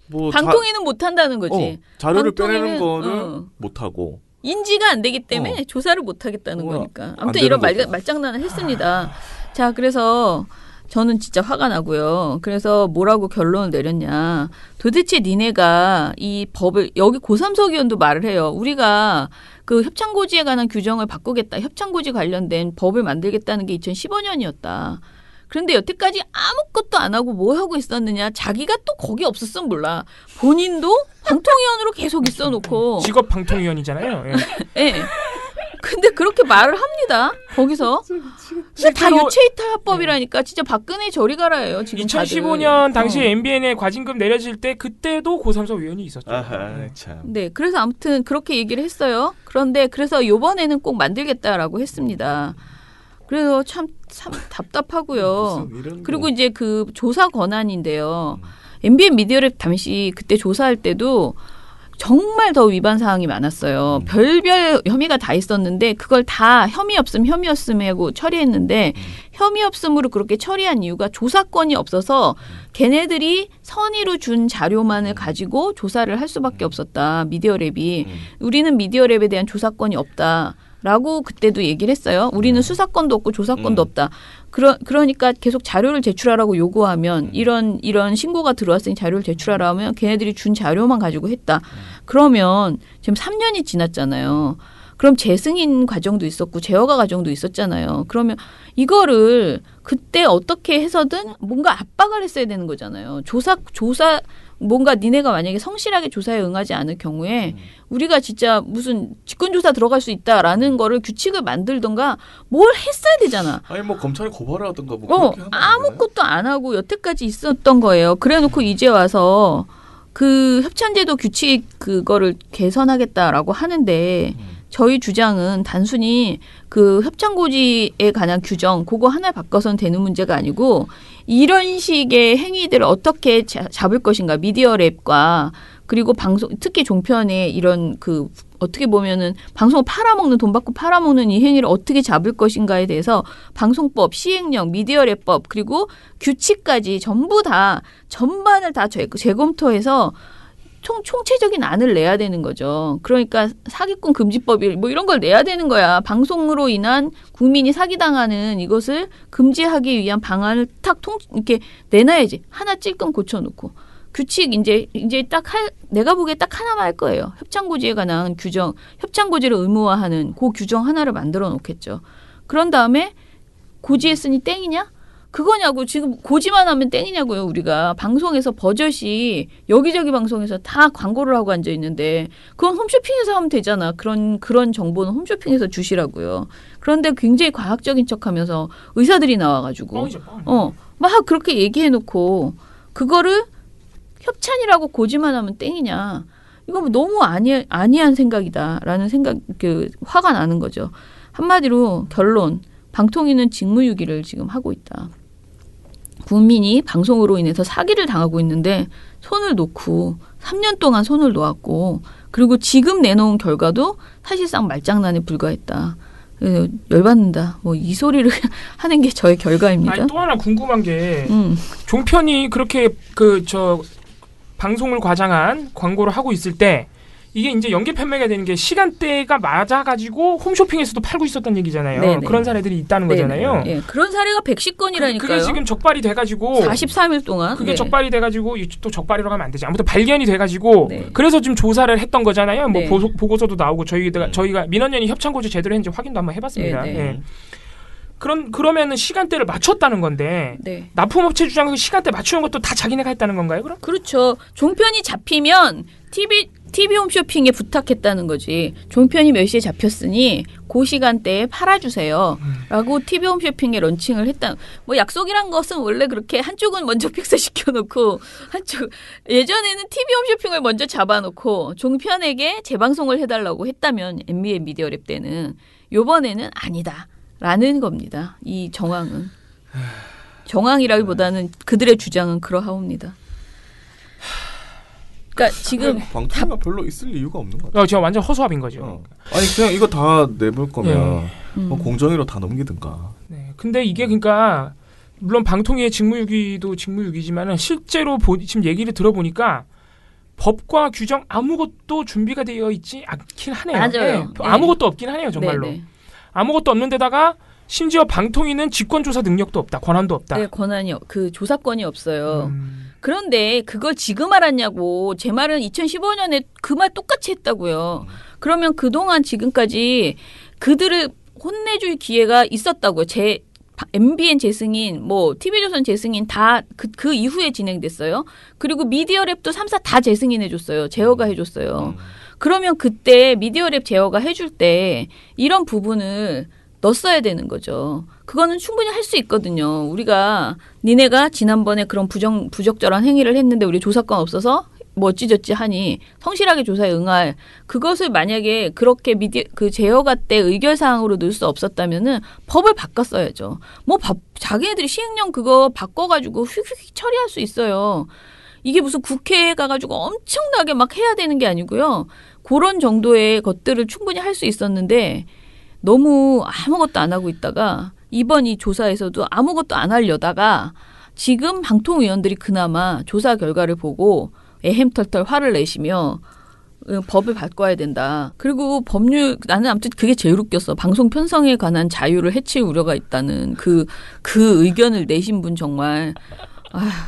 뭐 방통위는 못한다는 거지. 자료를 방통위는, 빼내는 거를 못하고. 인지가 안 되기 때문에 조사를 못하겠다는 거니까. 아무튼 안 이런 되는 거죠. 말장난을 했습니다. 자, 그래서 저는 진짜 화가 나고요. 그래서 뭐라고 결론을 내렸냐. 도대체 니네가 이 법을 여기 고삼석 의원도 말을 해요. 우리가 그 협찬고지에 관한 규정을 바꾸겠다. 협찬고지 관련된 법을 만들겠다는 게 2015년이었다. 그런데 여태까지 아무것도 안 하고 뭐 하고 있었느냐. 자기가 또 거기 없었으면 몰라. 본인도 방통위원으로 계속 있어놓고. 직업 방통위원이잖아요. 예. 예. 근데 그렇게 말을 합니다. 거기서. 다 유체이탈법이라니까. 진짜 박근혜 저리 가라예요. 지금 2015년 당시에 MBN에 과징금 내려질 때 그때도 고삼석 위원이 있었죠. 아하, 참. 네. 그래서 아무튼 그렇게 얘기를 했어요. 그런데 그래서 요번에는 꼭 만들겠다라고 했습니다. 그래서 참 답답하고요. 그리고 이제 그 조사 권한인데요. MBN 미디어랩 당시 그때 조사할 때도 정말 더 위반 사항이 많았어요. 별별 혐의가 다 있었는데 그걸 다 혐의 없음 하고 처리했는데 혐의 없음으로 그렇게 처리한 이유가 조사권이 없어서 걔네들이 선의로 준 자료만을 가지고 조사를 할 수밖에 없었다. 미디어랩이. 우리는 미디어랩에 대한 조사권이 없다. 라고 그때도 얘기를 했어요. 우리는 수사권도 없고 조사권도 없다. 그러니까 계속 자료를 제출하라고 요구하면 이런 신고가 들어왔으니 자료를 제출하라 하면 걔네들이 준 자료만 가지고 했다. 그러면 지금 3년이 지났잖아요. 그럼 재승인 과정도 있었고 제어가 과정도 있었잖아요. 그러면 이거를 그때 어떻게 해서든 뭔가 압박을 했어야 되는 거잖아요. 조사 뭔가 니네가 만약에 성실하게 조사에 응하지 않을 경우에 우리가 진짜 무슨 직권조사 들어갈 수 있다라는 거를 규칙을 만들던가 뭘 했어야 되잖아. 아니 뭐 검찰에 고발을 하던가 뭐 그렇게 하면 아무것도 안 하고 여태까지 있었던 거예요. 그래놓고 이제 와서 그 협찬제도 규칙 그거를 개선하겠다라고 하는데 저희 주장은 단순히 그 협찬고지에 관한 규정 그거 하나 바꿔서는 되는 문제가 아니고 이런 식의 행위들을 어떻게 잡을 것인가. 미디어랩과 그리고 방송 특히 종편의 이런 그 어떻게 보면은 방송을 팔아먹는 돈 받고 팔아먹는 이 행위를 어떻게 잡을 것인가에 대해서 방송법, 시행령, 미디어랩법 그리고 규칙까지 전부 다 전반을 다 재검토해서 총체적인 안을 내야 되는 거죠. 그러니까 사기꾼 금지법이 뭐 이런 걸 내야 되는 거야. 방송으로 인한 국민이 사기당하는 이것을 금지하기 위한 방안을 이렇게 내놔야지. 하나 찔끔 고쳐놓고. 규칙 이제 내가 보기에 딱 하나만 할 거예요. 협찬고지에 관한 규정, 협찬고지를 의무화하는 그 규정 하나를 만들어 놓겠죠. 그런 다음에 고지했으니 땡이냐? 그거냐고. 지금 고지만 하면 땡이냐고요. 우리가 방송에서 버젓이 여기저기 방송에서 다 광고를 하고 앉아 있는데 그건 홈쇼핑에서 하면 되잖아. 그런 정보는 홈쇼핑에서 주시라고요. 그런데 굉장히 과학적인 척하면서 의사들이 나와가지고 막 그렇게 얘기해놓고 그거를 협찬이라고 고지만 하면 땡이냐. 이거 너무 아니한 생각이다라는 생각, 화가 나는 거죠. 한마디로 결론, 방통위는 직무유기를 지금 하고 있다. 국민이 방송으로 인해서 사기를 당하고 있는데 손을 놓고 3년 동안 손을 놓았고 그리고 지금 내놓은 결과도 사실상 말장난에 불과했다. 열받는다. 뭐 이 소리를 하는 게 저의 결과입니다. 아니, 또 하나 궁금한 게 종편이 그렇게 방송을 과장한 광고를 하고 있을 때 이게 이제 연계 판매가 되는 게 시간대가 맞아가지고 홈쇼핑에서도 팔고 있었다는 얘기잖아요. 네네. 그런 사례들이 있다는 거잖아요. 네. 그런 사례가 110건이라니까요. 그게 지금 적발이 돼가지고 43일 동안. 그게 적발이 돼가지고 또 적발이라고 하면 안 되지. 아무튼 발견이 돼가지고 네. 그래서 좀 조사를 했던 거잖아요. 뭐 네. 보고서도 나오고 저희가 민원연이 협찬고지 제대로 했는지 확인도 한번 해봤습니다. 네. 예. 그러면은 시간대를 맞췄다는 건데 네. 납품업체 주장은 시간대 맞추는 것도 다 자기네가 했다는 건가요? 그럼? 그렇죠. 종편이 잡히면 TV 홈쇼핑에 부탁했다는 거지. 종편이 몇 시에 잡혔으니 그 시간대에 팔아주세요. 라고 TV 홈쇼핑에 런칭을 했다. 뭐 약속이란 것은 원래 그렇게 한쪽은 먼저 픽스시켜놓고 예전에는 TV 홈쇼핑을 먼저 잡아놓고 종편에게 재방송을 해달라고 했다면 MBN 미디어랩 때는 요번에는 아니다. 라는 겁니다. 이 정황은. 정황이라기보다는 그들의 주장은 그러하옵니다. 그러니까 지금 방통위가 별로 있을 이유가 없는 것 같아요. 제가 완전 허수아비인 거죠. 아니 그냥 이거 다 내볼 거면 뭐 공정위로 다 넘기든가. 네. 근데 이게 그러니까 물론 방통위의 직무유기도 직무유기지만은 실제로 지금 얘기를 들어보니까 법과 규정 아무것도 준비가 되어 있지 않긴 하네요. 맞아요. 네. 아무것도 없긴 하네요, 정말로. 네네. 아무것도 없는 데다가 심지어 방통위는 직권조사 능력도 없다. 권한도 없다. 네, 권한이 조사권이 없어요. 그런데 그걸 지금 알았냐고. 제 말은 2015년에 그 말 똑같이 했다고요. 그러면 그동안 지금까지 그들을 혼내줄 기회가 있었다고요. MBN 재승인, TV조선 재승인 다 그 이후에 진행됐어요. 그리고 미디어랩도 3사 다 재승인해줬어요. 제어가 해줬어요. 그러면 그때 미디어랩 제어가 해줄 때 이런 부분을 넣었어야 되는 거죠. 그거는 충분히 할 수 있거든요. 우리가 니네가 지난번에 그런 부적절한 행위를 했는데 우리 조사권 없어서 뭐 어찌저찌 하니 성실하게 조사에 응할 그것을 만약에 그렇게 제어가 때 의결사항으로 넣을 수 없었다면은 법을 바꿨어야죠. 자기네들이 시행령 그거 바꿔가지고 휙휙 처리할 수 있어요. 이게 무슨 국회에 가가지고 엄청나게 막 해야 되는 게 아니고요. 그런 정도의 것들을 충분히 할 수 있었는데 너무 아무것도 안 하고 있다가 이번 이 조사에서도 아무것도 안 하려다가 지금 방통위원들이 그나마 조사 결과를 보고 애햄털털 화를 내시며 법을 바꿔야 된다. 그리고 나는 아무튼 그게 제일 웃겼어. 방송 편성에 관한 자유를 해칠 우려가 있다는 그 의견을 내신 분 정말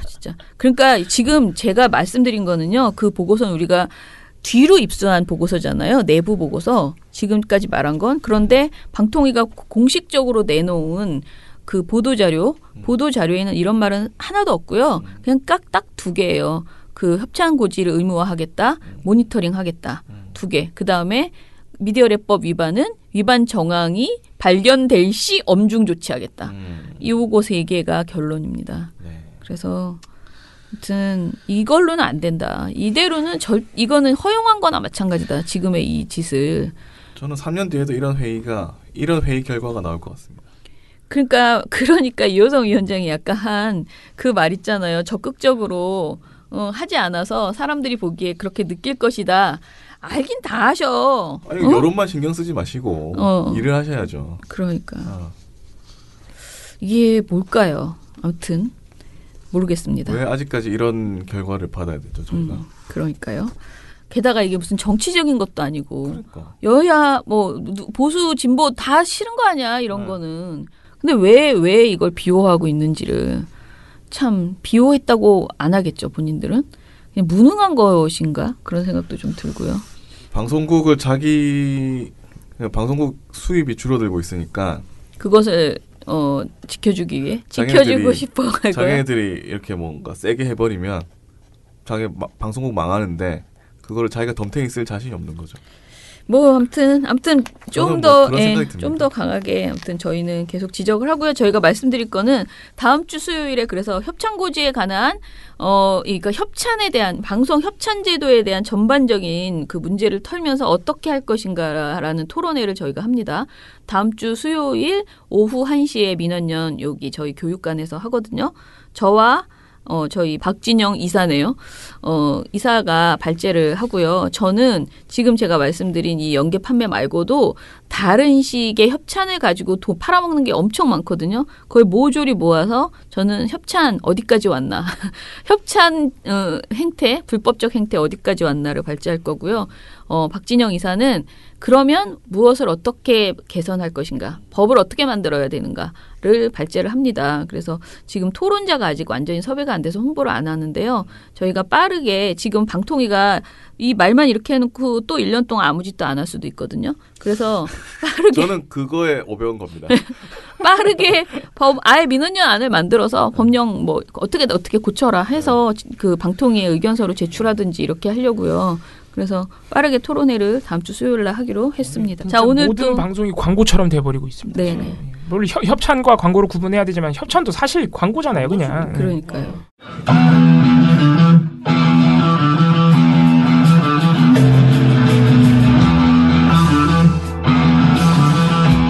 진짜. 그러니까 지금 제가 말씀드린 거는요. 그 보고서는 우리가 뒤로 입수한 보고서잖아요. 내부 보고서. 지금까지 말한 건. 그런데 방통위가 공식적으로 내놓은 그 보도자료에는 이런 말은 하나도 없고요. 그냥 딱 두 개예요. 그 협찬 고지를 의무화하겠다. 모니터링 하겠다. 두 개. 그다음에 미디어랩법 위반 정황이 발견될 시 엄중 조치하겠다. 요거 세 개가 결론입니다. 네. 그래서 아무튼 이걸로는 안 된다. 이대로는 이거는 허용한 거나 마찬가지다. 지금의 이 짓을. 저는 3년 뒤에도 이런 회의 결과가 나올 것 같습니다. 그러니까 이호성 위원장이 약간 그 말 있잖아요. 적극적으로 하지 않아서 사람들이 보기에 그렇게 느낄 것이다. 알긴 다 하셔. 아니 여론만 신경 쓰지 마시고 일을 하셔야죠. 그러니까 이게 뭘까요? 아무튼 모르겠습니다. 왜 아직까지 이런 결과를 받아야 되죠, 저희가? 그러니까요. 게다가 이게 무슨 정치적인 것도 아니고 그러니까. 여야 보수 진보 다 싫은 거 아니야 이런 거는. 근데 왜 이걸 비호하고 있는지를 참 비호했다고 안 하겠죠 본인들은. 그냥 무능한 것인가 그런 생각도 좀 들고요. 방송국 수입이 줄어들고 있으니까 그것을 지켜주기 위해 지켜주고 싶어 할 거야. 자기네들이 이렇게 뭔가 세게 해버리면 방송국 망하는데 그거를 자기가 덤탱이 쓸 자신이 없는 거죠. 뭐 아무튼 좀 더 강하게 아무튼 저희는 계속 지적을 하고요. 저희가 말씀드릴 거는 다음 주 수요일에 그래서 협찬고지에 관한 그러니까 협찬에 대한 방송 협찬 제도에 대한 전반적인 그 문제를 털면서 어떻게 할 것인가라는 토론회를 저희가 합니다. 다음 주 수요일 오후 1시에 민원연 여기 저희 교육관에서 하거든요. 저와 저희 박진영 이사네요. 이사가 발제를 하고요. 저는 지금 제가 말씀드린 이 연계 판매 말고도 다른 식의 협찬을 가지고 팔아먹는 게 엄청 많거든요. 거의 모조리 모아서 저는 협찬 어디까지 왔나, 협찬 행태, 불법적 행태 어디까지 왔나를 발제할 거고요. 박진영 이사는 그러면 무엇을 어떻게 개선할 것인가, 법을 어떻게 만들어야 되는가를 발제를 합니다. 그래서 지금 토론자가 아직 완전히 섭외가 안 돼서 홍보를 안 하는데요. 저희가 빠르게 지금 방통위가 이 말만 이렇게 해놓고 또 1년 동안 아무 짓도 안 할 수도 있거든요. 그래서 빠르게 저는 그거에 어려운 겁니다. 빠르게 아예 민원연안을 만들어서 법령 뭐 어떻게 고쳐라 해서 그 방통위에 의견서로 제출하든지 이렇게 하려고요. 그래서 빠르게 토론회를 다음 주 수요일 날 하기로 했습니다. 자, 오늘 모든 방송이 광고처럼 돼버리고 있습니다. 네네. 물론 협찬과 광고를 구분해야 되지만 협찬도 사실 광고잖아요, 그냥. 그러니까요.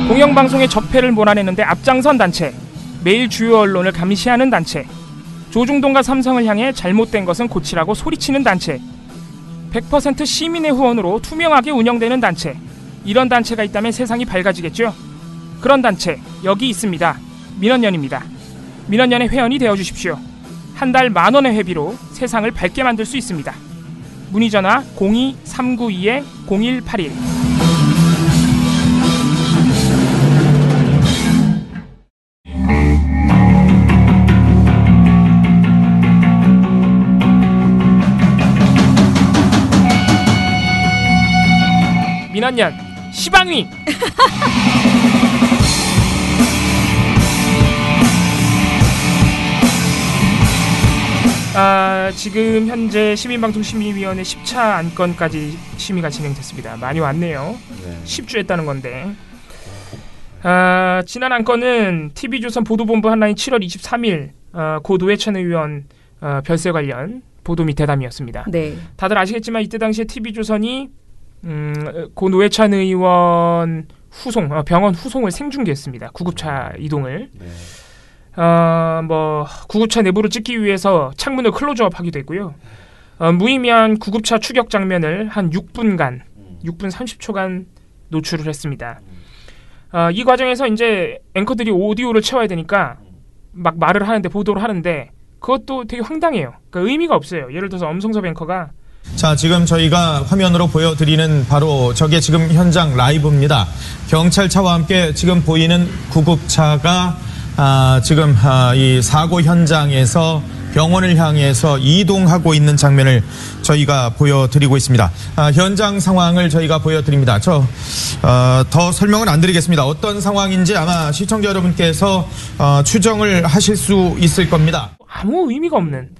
공영방송의 적폐를 몰아내는데 앞장선 단체, 매일 주요 언론을 감시하는 단체, 조중동과 삼성을 향해 잘못된 것은 고치라고 소리치는 단체, 100% 시민의 후원으로 투명하게 운영되는 단체, 이런 단체가 있다면 세상이 밝아지겠죠. 그런 단체 여기 있습니다. 민원연입니다. 민원연의 회원이 되어주십시오. 한 달 10,000원의 회비로 세상을 밝게 만들 수 있습니다. 문의전화 02-392-0181. 민원연 시방위. 지금 현재 시민방송심의위원회 10차 안건까지 심의가 진행됐습니다. 많이 왔네요. 10주 했다는 건데. 지난 안건은 TV조선 보도본부 한라인 7월 23일 고 노회찬 의원 별세 관련 보도 및 대담이었습니다. 네. 다들 아시겠지만 이때 당시에 TV조선이 고 노회찬 의원 병원 후송을 생중계했습니다. 구급차 이동을. 네. 구급차 내부를 찍기 위해서 창문을 클로즈업하기도 했고요. 무의미한 구급차 추격 장면을 한 6분 30초간 노출을 했습니다. 이 과정에서 이제 앵커들이 오디오를 채워야 되니까 막 말을 하는데, 보도를 하는데 그것도 되게 황당해요. 그러니까 의미가 없어요. 예를 들어서 엄성섭 앵커가 자, 지금 저희가 화면으로 보여드리는 바로 저게 지금 현장 라이브입니다. 경찰차와 함께 지금 보이는 구급차가 지금 이 사고 현장에서 병원을 향해서 이동하고 있는 장면을 저희가 보여드리고 있습니다. 현장 상황을 저희가 보여드립니다. 더 설명은 안 드리겠습니다. 어떤 상황인지 아마 시청자 여러분께서 추정을 하실 수 있을 겁니다. 아무 의미가 없는.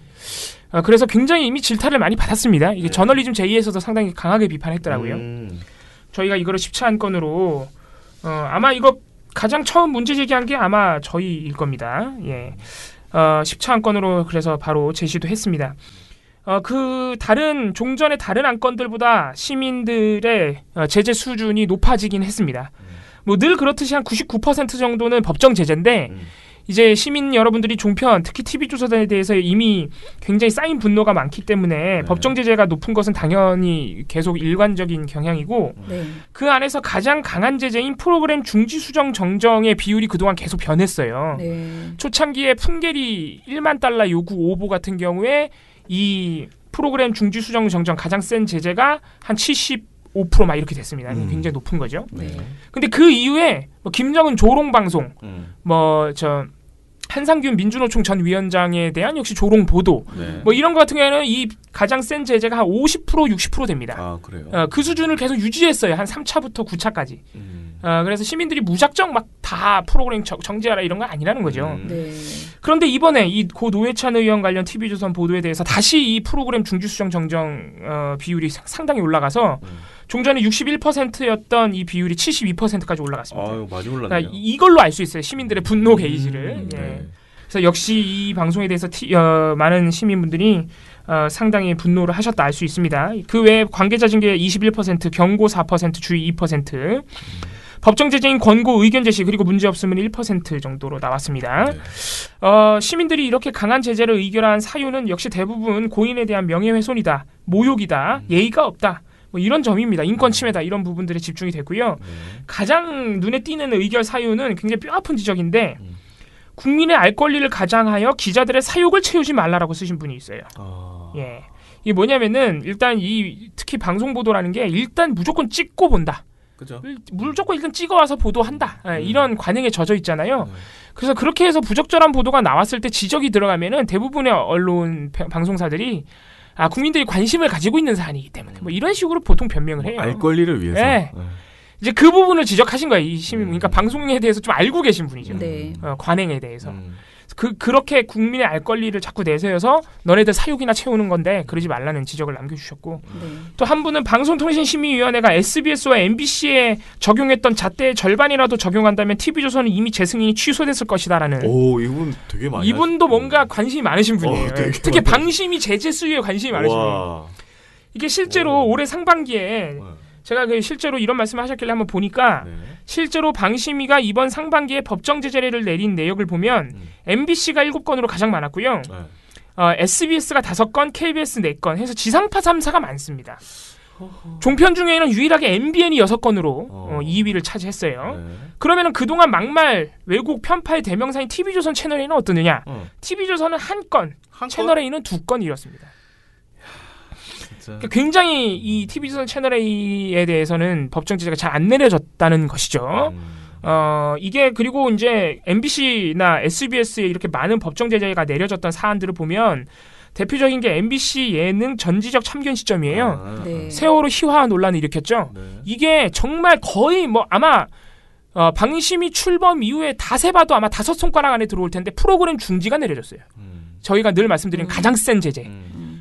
그래서 굉장히 이미 질타를 많이 받았습니다. 이게 저널리즘 제2에서도 상당히 강하게 비판했더라고요. 저희가 이거를 10차 안건으로 아마 이거 가장 처음 문제 제기한 게 아마 저희일 겁니다. 예. 10차 안건으로 그래서 바로 제시도 했습니다. 종전의 다른 안건들보다 시민들의 제재 수준이 높아지긴 했습니다. 뭐 늘 그렇듯이 한 99% 정도는 법정 제재인데 이제 시민 여러분들이 종편, 특히 TV조선에 대해서 이미 굉장히 쌓인 분노가 많기 때문에 법정 제재가 높은 것은 당연히 계속 일관적인 경향이고 그 안에서 가장 강한 제재인 프로그램 중지 수정 정정의 비율이 그동안 계속 변했어요. 초창기에 풍계리 1만 달러 요구 오보 같은 경우에 이 프로그램 중지 수정 정정 가장 센 제재가 한 75% 막 이렇게 됐습니다. 굉장히 높은 거죠. 근데 그 이후에 김정은 조롱방송, 한상균 민주노총 전 위원장에 대한 역시 조롱 보도, 이런 거 같은 경우에는 이 가장 센 제재가 한 50% 60% 됩니다. 아, 그래요? 그 수준을 계속 유지했어요. 한 3차부터 9차까지. 그래서 시민들이 무작정 막 다 프로그램 정지하라 이런 건 아니라는 거죠. 네. 그런데 이번에 이 고 노회찬 의원 관련 TV조선 보도에 대해서 다시 이 프로그램 중지수정 정정 비율이 상당히 올라가서 종전에 61%였던 이 비율이 72%까지 올라갔습니다. 아유, 많이 올랐네요. 그러니까 이걸로 알 수 있어요. 시민들의 분노 게이지를. 예. 네. 그래서 역시 이 방송에 대해서 많은 시민분들이 상당히 분노를 하셨다 알 수 있습니다. 그 외에 관계자 징계 21%, 경고 4%, 주의 2%, 법정 제재인 권고 의견 제시 그리고 문제 없음은 1% 정도로 나왔습니다. 네. 시민들이 이렇게 강한 제재를 의결한 사유는 역시 대부분 고인에 대한 명예훼손이다, 모욕이다, 예의가 없다. 뭐 이런 점입니다. 인권 침해다 이런 부분들에 집중이 됐고요. 가장 눈에 띄는 의결 사유는 굉장히 뼈아픈 지적인데 국민의 알 권리를 가장하여 기자들의 사욕을 채우지 말라라고 쓰신 분이 있어요. 예, 이게 뭐냐면은 일단 특히 방송 보도라는 게 일단 무조건 찍고 본다. 그죠? 무조건 일단 찍어와서 보도한다. 이런 관행에 젖어 있잖아요. 그래서 그렇게 해서 부적절한 보도가 나왔을 때 지적이 들어가면은 대부분의 언론 방송사들이 국민들이 관심을 가지고 있는 사안이기 때문에 뭐 이런 식으로 보통 변명을 해요. 알 권리를 위해서. 네. 이제 그 부분을 지적하신 거예요. 이 시민, 그러니까 방송에 대해서 좀 알고 계신 분이죠. 네. 관행에 대해서. 그렇게 국민의 알 권리를 자꾸 내세워서 너네들 사육이나 채우는 건데 그러지 말라는 지적을 남겨주셨고 네. 또 한 분은 방송통신심의위원회가 SBS와 MBC에 적용했던 잣대의 절반이라도 적용한다면 TV조선은 이미 재승인이 취소됐을 것이다라는. 오, 이분 되게 많이. 이분도 뭔가 관심이 많으신 분이에요. 특히 방심이 제재 수위에 관심이 많으신 분이에요. 이게 실제로 올해 상반기에 제가 실제로 이런 말씀을 하셨길래 한번 보니까 실제로 방심위가 이번 상반기에 법정 제재를 내린 내역을 보면 MBC가 7건으로 가장 많았고요. SBS가 5건, KBS 4건 해서 지상파 3사가 많습니다. 종편 중에는 유일하게 MBN이 6건으로 2위를 차지했어요. 그러면은 그동안 막말 외국 편파의 대명사인 TV조선 채널A는 어떠느냐? TV조선은 한 건, 채널A는 2건 이렇습니다. 그러니까 굉장히 이 TV조선 채널A에 대해서는 법정 제재가 잘 안 내려졌다는 것이죠. 이게 그리고 이제 MBC나 SBS에 이렇게 많은 법정 제재가 내려졌던 사안들을 보면 대표적인 게 MBC 예능 전지적 참견 시점이에요. 네. 세월호 희화 논란을 일으켰죠. 이게 정말 거의 뭐 아마 방심이 출범 이후에 다 세봐도 아마 5손가락 안에 들어올 텐데 프로그램 중지가 내려졌어요. 저희가 늘 말씀드린 가장 센 제재.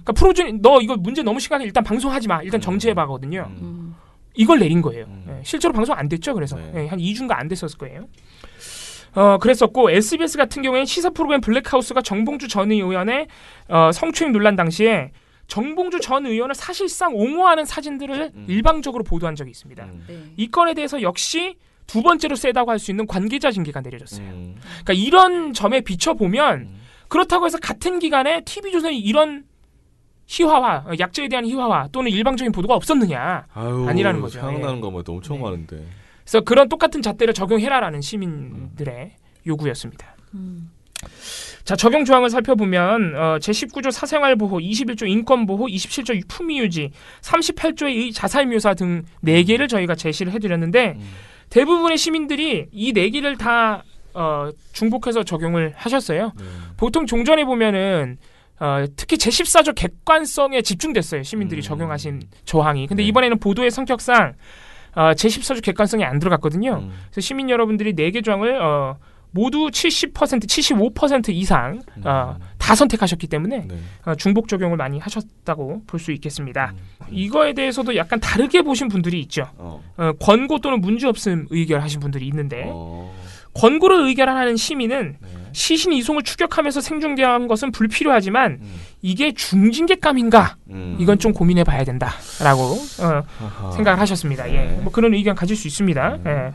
그러니까 프로듀 너 이거 문제 너무 심각해 일단 방송하지 마. 일단 정지해봐거든요. 이걸 내린 거예요. 실제로 방송 안 됐죠. 그래서 한 2주인가 안 됐었을 거예요. 그랬었고 SBS 같은 경우에는 시사 프로그램 블랙하우스가 정봉주 전 의원의 성추행 논란 당시에 정봉주 전 의원을 사실상 옹호하는 사진들을 일방적으로 보도한 적이 있습니다. 이 건에 대해서 역시 두 번째로 세다고 할 수 있는 관계자 징계가 내려졌어요. 그러니까 이런 점에 비춰보면 그렇다고 해서 같은 기간에 TV조선이 이런 희화화, 약자에 대한 희화화 또는 일방적인 보도가 없었느냐? 아니라는 거죠. 생각나는 거면 엄청 많은데. 그래서 그런 똑같은 잣대를 적용해라라는 시민들의 요구였습니다. 자, 적용 조항을 살펴보면 제19조 사생활보호, 21조 인권보호, 27조 품위유지, 38조의 자살묘사 등 4개를 저희가 제시를 해드렸는데 대부분의 시민들이 이 4개를 다 중복해서 적용을 하셨어요. 보통 종전에 보면은 특히 제14조 객관성에 집중됐어요. 시민들이 적용하신 조항이. 근데 이번에는 보도의 성격상 제14조 객관성이 안 들어갔거든요. 그래서 시민 여러분들이 4개 조항을 모두 70%, 75% 이상 다 선택하셨기 때문에 중복 적용을 많이 하셨다고 볼 수 있겠습니다. 이거에 대해서도 약간 다르게 보신 분들이 있죠. 권고 또는 문제없음 의결하신 분들이 있는데 권고를 의결하는 시민은 시신 이송을 추격하면서 생중계한 것은 불필요하지만 이게 중징계감인가? 이건 좀 고민해 봐야 된다라고 생각을 하셨습니다. 예. 뭐 그런 의견 가질 수 있습니다. 예.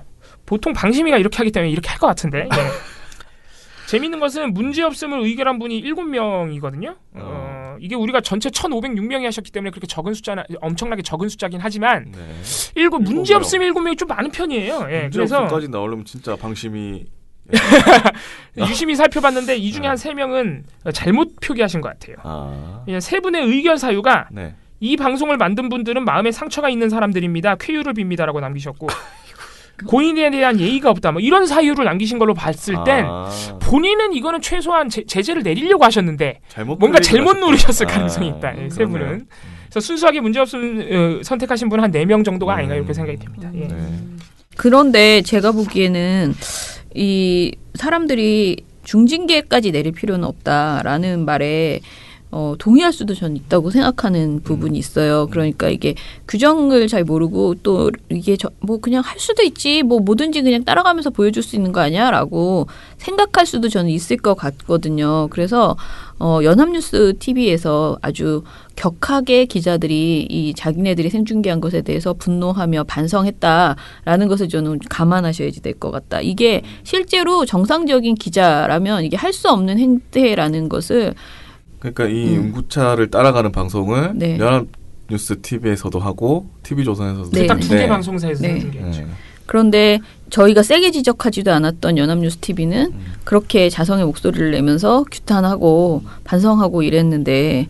보통 방심위가 이렇게 하기 때문에 이렇게 할 것 같은데. 예. 재밌는 것은 문제없음을 의결한 분이 7명이거든요. 이게 우리가 전체 1,506명이 하셨기 때문에 그렇게 적은 숫자는 엄청나게 적은 숫자긴 하지만 문제없음 7명이 좀 많은 편이에요. 예. 그래서 문제없음까지 나오려면 진짜 방심이 유심히 살펴봤는데 이 중에 한 3명은 잘못 표기하신 것 같아요. 그냥 3분의 의견 사유가 이 방송을 만든 분들은 마음에 상처가 있는 사람들입니다. 쾌유를 빕니다라고 남기셨고 고인에 대한 예의가 없다. 뭐 이런 사유를 남기신 걸로 봤을 땐 본인은 이거는 최소한 제재를 내리려고 하셨는데 뭔가 잘못 누르셨을 가능성이 있다. 세 분은. 그래서 순수하게 문제없음 선택하신 분은 한 4명 정도가 아닌가 이렇게 생각이 됩니다. 예. 그런데 제가 보기에는 이 사람들이 중징계까지 내릴 필요는 없다라는 말에 동의할 수도 전 있다고 생각하는 부분이 있어요. 그러니까 이게 규정을 잘 모르고 또 이게 뭐 그냥 할 수도 있지 뭐 뭐든지 그냥 따라가면서 보여줄 수 있는 거 아니야라고 생각할 수도 저는 있을 것 같거든요. 그래서 연합뉴스 TV에서 아주 격하게 기자들이 이 자기네들이 생중계한 것에 대해서 분노하며 반성했다라는 것을 저는 감안하셔야지 될 것 같다. 이게 실제로 정상적인 기자라면 이게 할 수 없는 행태라는 것을 그러니까 이 응구차를 따라가는 방송을 네. 연합뉴스 TV에서도 하고 TV조선에서도 네. 딱 2개 방송사에서 생중계했죠. 그런데 저희가 세게 지적하지도 않았던 연합뉴스 TV는 그렇게 자성의 목소리를 내면서 규탄하고 반성하고 이랬는데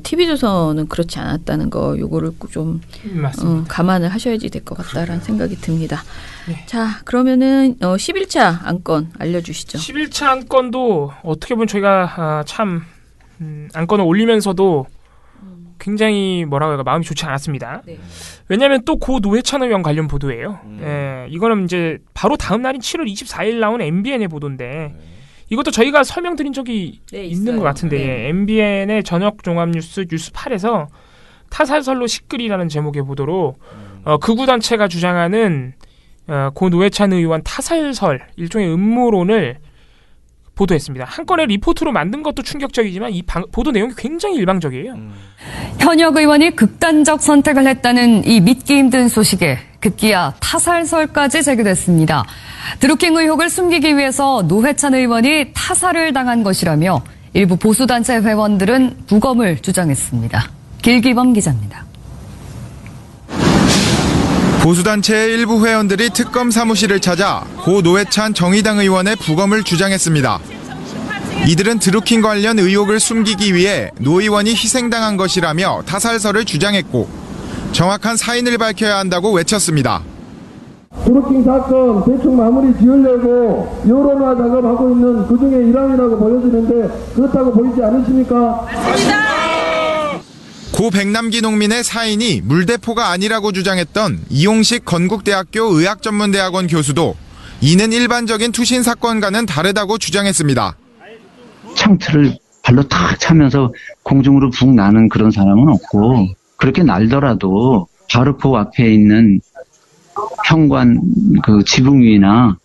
TV조선은 그렇지 않았다는 거 요거를 좀 감안을 하셔야지 될 것 같다라는 생각이 듭니다. 네. 자 그러면은 11차 안건 알려주시죠. 11차 안건도 어떻게 보면 저희가 참 안건을 올리면서도 굉장히 뭐라고 할까 마음이 좋지 않았습니다. 네. 왜냐하면 또 고 노회찬 의원 관련 보도예요. 예, 이거는 이제 바로 다음 날인 7월 24일 나온 MBN의 보도인데 이것도 저희가 설명드린 적이 있는 것 같은데 예, MBN의 저녁 종합뉴스 뉴스 8에서 타살설로 시끌이라는 제목의 보도로 극우단체가 주장하는 고 노회찬 의원 타살설 일종의 음모론을 보도했습니다. 한 건의 리포트로 만든 것도 충격적이지만 이 보도 내용이 굉장히 일방적이에요. 현역 의원이 극단적 선택을 했다는 이 믿기 힘든 소식에 급기야 타살설까지 제기됐습니다. 드루킹 의혹을 숨기기 위해서 노회찬 의원이 타살을 당한 것이라며 일부 보수단체 회원들은 부검을 주장했습니다. 길기범 기자입니다. 보수단체의 일부 회원들이 특검 사무실을 찾아 고 노회찬 정의당 의원의 부검을 주장했습니다. 이들은 드루킹 관련 의혹을 숨기기 위해 노 의원이 희생당한 것이라며 타살설을 주장했고 정확한 사인을 밝혀야 한다고 외쳤습니다. 드루킹 사건 대충 마무리 지으려고 여론화 작업하고 있는 그중에 일환이라고 보여지는데 그렇다고 보이지 않으십니까? 맞습니다. 고 백남기 농민의 사인이 물대포가 아니라고 주장했던 이용식 건국대학교 의학전문대학원 교수도 이는 일반적인 투신 사건과는 다르다고 주장했습니다. 창틀을 발로 탁 차면서 공중으로 붕 나는 그런 사람은 없고 그렇게 날더라도 바로 그 앞에 있는 현관 그 지붕 위나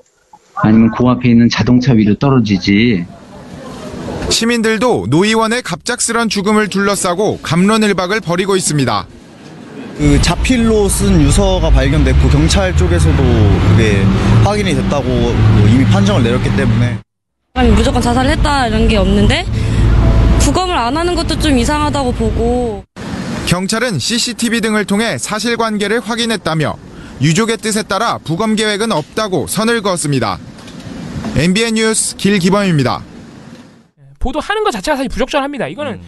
아니면 그 앞에 있는 자동차 위로 떨어지지. 시민들도 노 의원의 갑작스런 죽음을 둘러싸고 갑론을박을 벌이고 있습니다. 그 자필로 쓴 유서가 발견됐고 경찰 쪽에서도 그게 확인이 됐다고 이미 판정을 내렸기 때문에 무조건 자살을 했다 이런 게 없는데 부검을 안 하는 것도 좀 이상하다고 보고 경찰은 CCTV 등을 통해 사실관계를 확인했다며 유족의 뜻에 따라 부검 계획은 없다고 선을 그었습니다. MBN 뉴스 길기범입니다. 보도하는 것 자체가 사실 부적절합니다. 이거는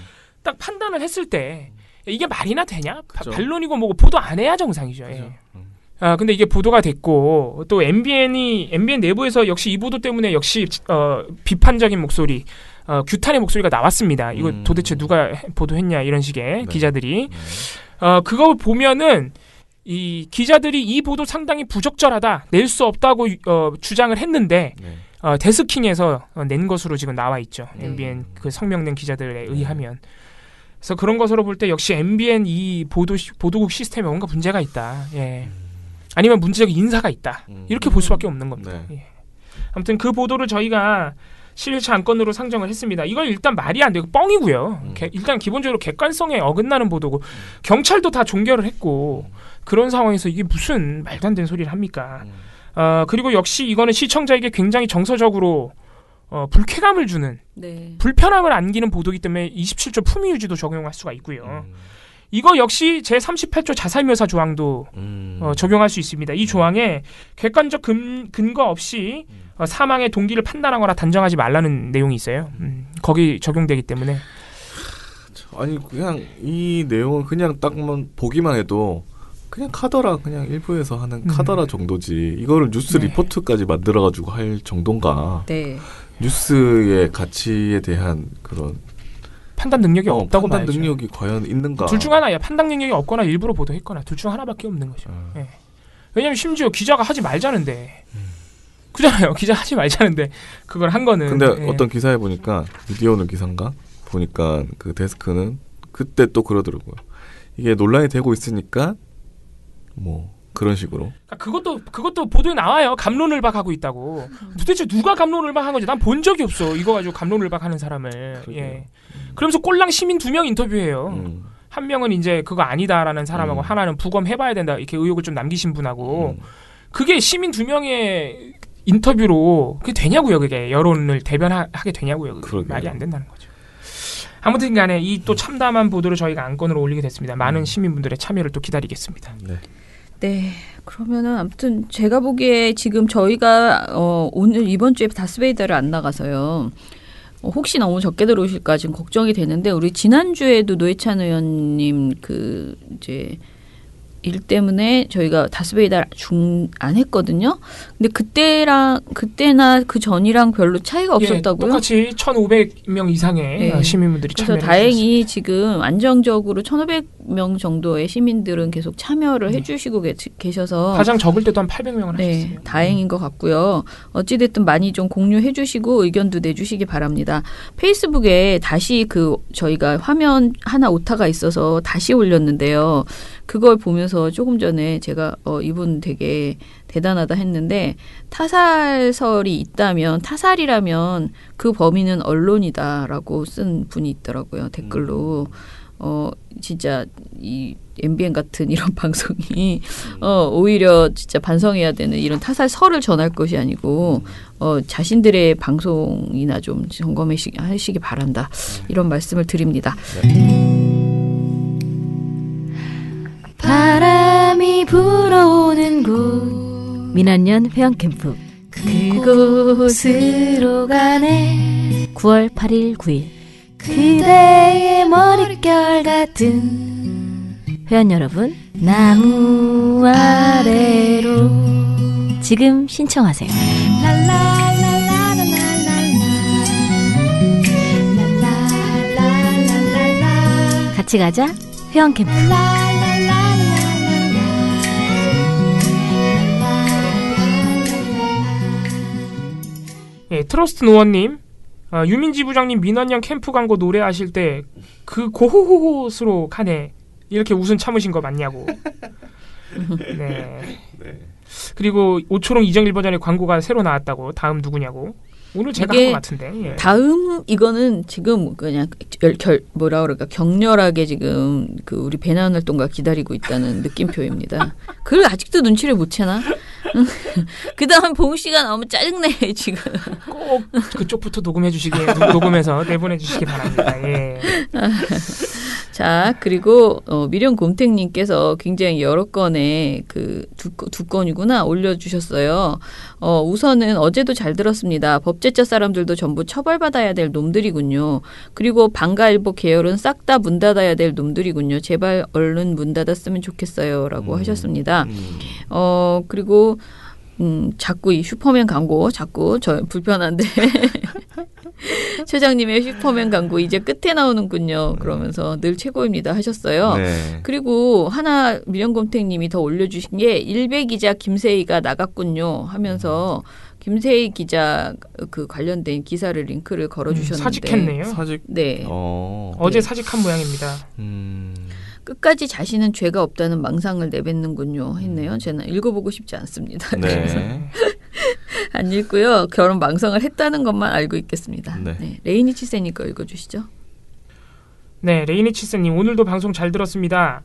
딱 판단을 했을 때 이게 말이나 되냐? 반론이고 뭐고 보도 안 해야 정상이죠. 예. 근데 이게 보도가 됐고 또 MBN 내부에서 역시 이 보도 때문에 역시 비판적인 목소리, 규탄의 목소리가 나왔습니다. 이거 도대체 누가 보도했냐 이런 식의 기자들이 그거 보면은 이 기자들이 이 보도 상당히 부적절하다, 낼 수 없다고 주장을 했는데 데스킹에서 낸 것으로 지금 나와 있죠. MBN 그 성명낸 기자들에 의하면. 그래서 그런 것으로 볼 때 역시 MBN 이 보도국 시스템에 뭔가 문제가 있다. 예. 아니면 문제적 인사가 있다. 이렇게 볼 수밖에 없는 겁니다. 예. 아무튼 그 보도를 저희가 11차 안건으로 상정을 했습니다. 이건 일단 말이 안 되고 뻥이고요. 일단 기본적으로 객관성에 어긋나는 보도고 경찰도 다 종결을 했고 그런 상황에서 이게 무슨 말도 안 되는 소리를 합니까? 그리고 역시 이거는 시청자에게 굉장히 정서적으로 불쾌감을 주는 불편함을 안기는 보도이기 때문에 27조 품위유지도 적용할 수가 있고요. 이거 역시 제38조 자살묘사 조항도 적용할 수 있습니다. 이 조항에 객관적 근거 없이 사망의 동기를 판단하거나 단정하지 말라는 내용이 있어요. 거기 적용되기 때문에. 아니 그냥 이 내용을 그냥 딱 보기만 해도 그냥 카더라 그냥 일부에서 하는 카더라 정도지 이거를 뉴스 리포트까지 만들어가지고 할 정도인가. 네. 뉴스의 가치에 대한 그런 판단 능력이 없다고 판단 봐야죠. 능력이 과연 있는가. 둘 중 하나야. 판단 능력이 없거나 일부러 보도했거나 둘 중 하나밖에 없는 거죠. 예. 왜냐하면 심지어 기자가 하지 말자는데 그잖아요. 기자 하지 말자는데 그걸 한 거는. 근데 어떤 기사에 보니까 미디어오늘 기사인가 보니까 그 데스크는 그때 또 그러더라고요. 이게 논란이 되고 있으니까 뭐 그런 식으로. 그것도 보도에 나와요. 갑론을박하고 있다고. 도대체 누가 갑론을박한 건지 난 본 적이 없어. 이거 가지고 갑론을박하는 사람을. 예. 그러면서 꼴랑 시민 2명 인터뷰해요. 한 명은 이제 그거 아니다라는 사람하고 하나는 부검해봐야 된다 이렇게 의혹을 좀 남기신 분하고 그게 시민 2명의 인터뷰로 그게 되냐고요. 그게 여론을 대변하게 되냐고요. 그게 말이 안 된다는 거죠. 아무튼 간에 이 또 참담한 보도를 저희가 안건으로 올리게 됐습니다. 많은 시민분들의 참여를 또 기다리겠습니다. 네. 그러면은 아무튼 제가 보기에 지금 저희가 오늘 이번 주에 다스베이더를 안 나가서요. 혹시 너무 적게 들어오실까 지금 걱정이 되는데 우리 지난주에도 노회찬 의원님 그 이제 일 때문에 저희가 다스베이더 안 했거든요. 근데 그때나 그 전이랑 별로 차이가 없었다고요? 똑같이 1,500명 이상의 시민분들이 참여를 그래서 다행히 지금 안정적으로 1,500명 정도의 시민들은 계속 참여를 해주시고 계셔서 가장 적을 때도 한 800명을 하셨어요. 다행인 것 같고요. 어찌됐든 많이 좀 공유해 주시고 의견도 내주시기 바랍니다. 페이스북에 다시 저희가 화면 하나 오타가 있어서 다시 올렸는데요. 그걸 보면서 조금 전에 제가 이분 되게 대단하다 했는데 타살설이 있다면 타살이라면 그 범인은 언론이다라고 쓴 분이 있더라고요. 댓글로. 진짜 이 MBN 같은 이런 방송이 오히려 진짜 반성해야 되는 이런 타살설을 전할 것이 아니고 자신들의 방송이나 좀 점검하시기 바란다. 이런 말씀을 드립니다. 바람이 불어오는 곳 민한년 회원캠프 그곳으로 가네 9월 8일 9일 그대의 머릿결 같은 회원 여러분 나무 아래로 지금 신청하세요. 같이 가자 회원캠프. 예, 트러스트 노원님, 유민지 부장님 민원형 캠프 광고 노래하실 때 그 고호호호스로 가네 이렇게 웃음 참으신 거 맞냐고. 네. 그리고 오초롱 이정일 버전의 광고가 새로 나왔다고. 다음 누구냐고. 오늘 제가 한 것 같은데. 예. 다음 이거는 지금 그냥 뭐라 그럴까 격렬하게 지금 그 우리 배나은 활동가 기다리고 있다는 느낌표입니다. 그걸 아직도 눈치를 못 채나? 그 다음 봉 씨가 나오면 짜증내 지금. 꼭 그쪽부터 녹음해 주시게 녹음해서 내보내 주시기 바랍니다. 예. 자 그리고 미련곰탱님께서 굉장히 여러 건의 그 두 건이구나 올려주셨어요. 우선은 어제도 잘 들었습니다. 법제처 사람들도 전부 처벌받아야 될 놈들이군요. 그리고 방가일보 계열은 싹 다 문 닫아야 될 놈들이군요. 제발 얼른 문 닫았으면 좋겠어요. 라고 하셨습니다. 그리고 자꾸 이 슈퍼맨 광고 자꾸 저 불편한데 최장님의 슈퍼맨 광고 이제 끝에 나오는군요. 그러면서 늘 최고입니다 하셨어요. 네. 그리고 하나 미련곰탱님이 더 올려주신 게 일베 기자 김세희가 나갔군요 하면서 김세희 기자 그 관련된 기사를 링크를 걸어주셨는데 사직했네요. 네. 어제 사직한 모양입니다. 끝까지 자신은 죄가 없다는 망상을 내뱉는군요 했네요. 저는 읽어보고 싶지 않습니다. 네. 그래서 안 읽고요. 결혼 망상을 했다는 것만 알고 있겠습니다. 네. 레이니 치세님 거 읽어주시죠. 네, 레이니 치세님 오늘도 방송 잘 들었습니다.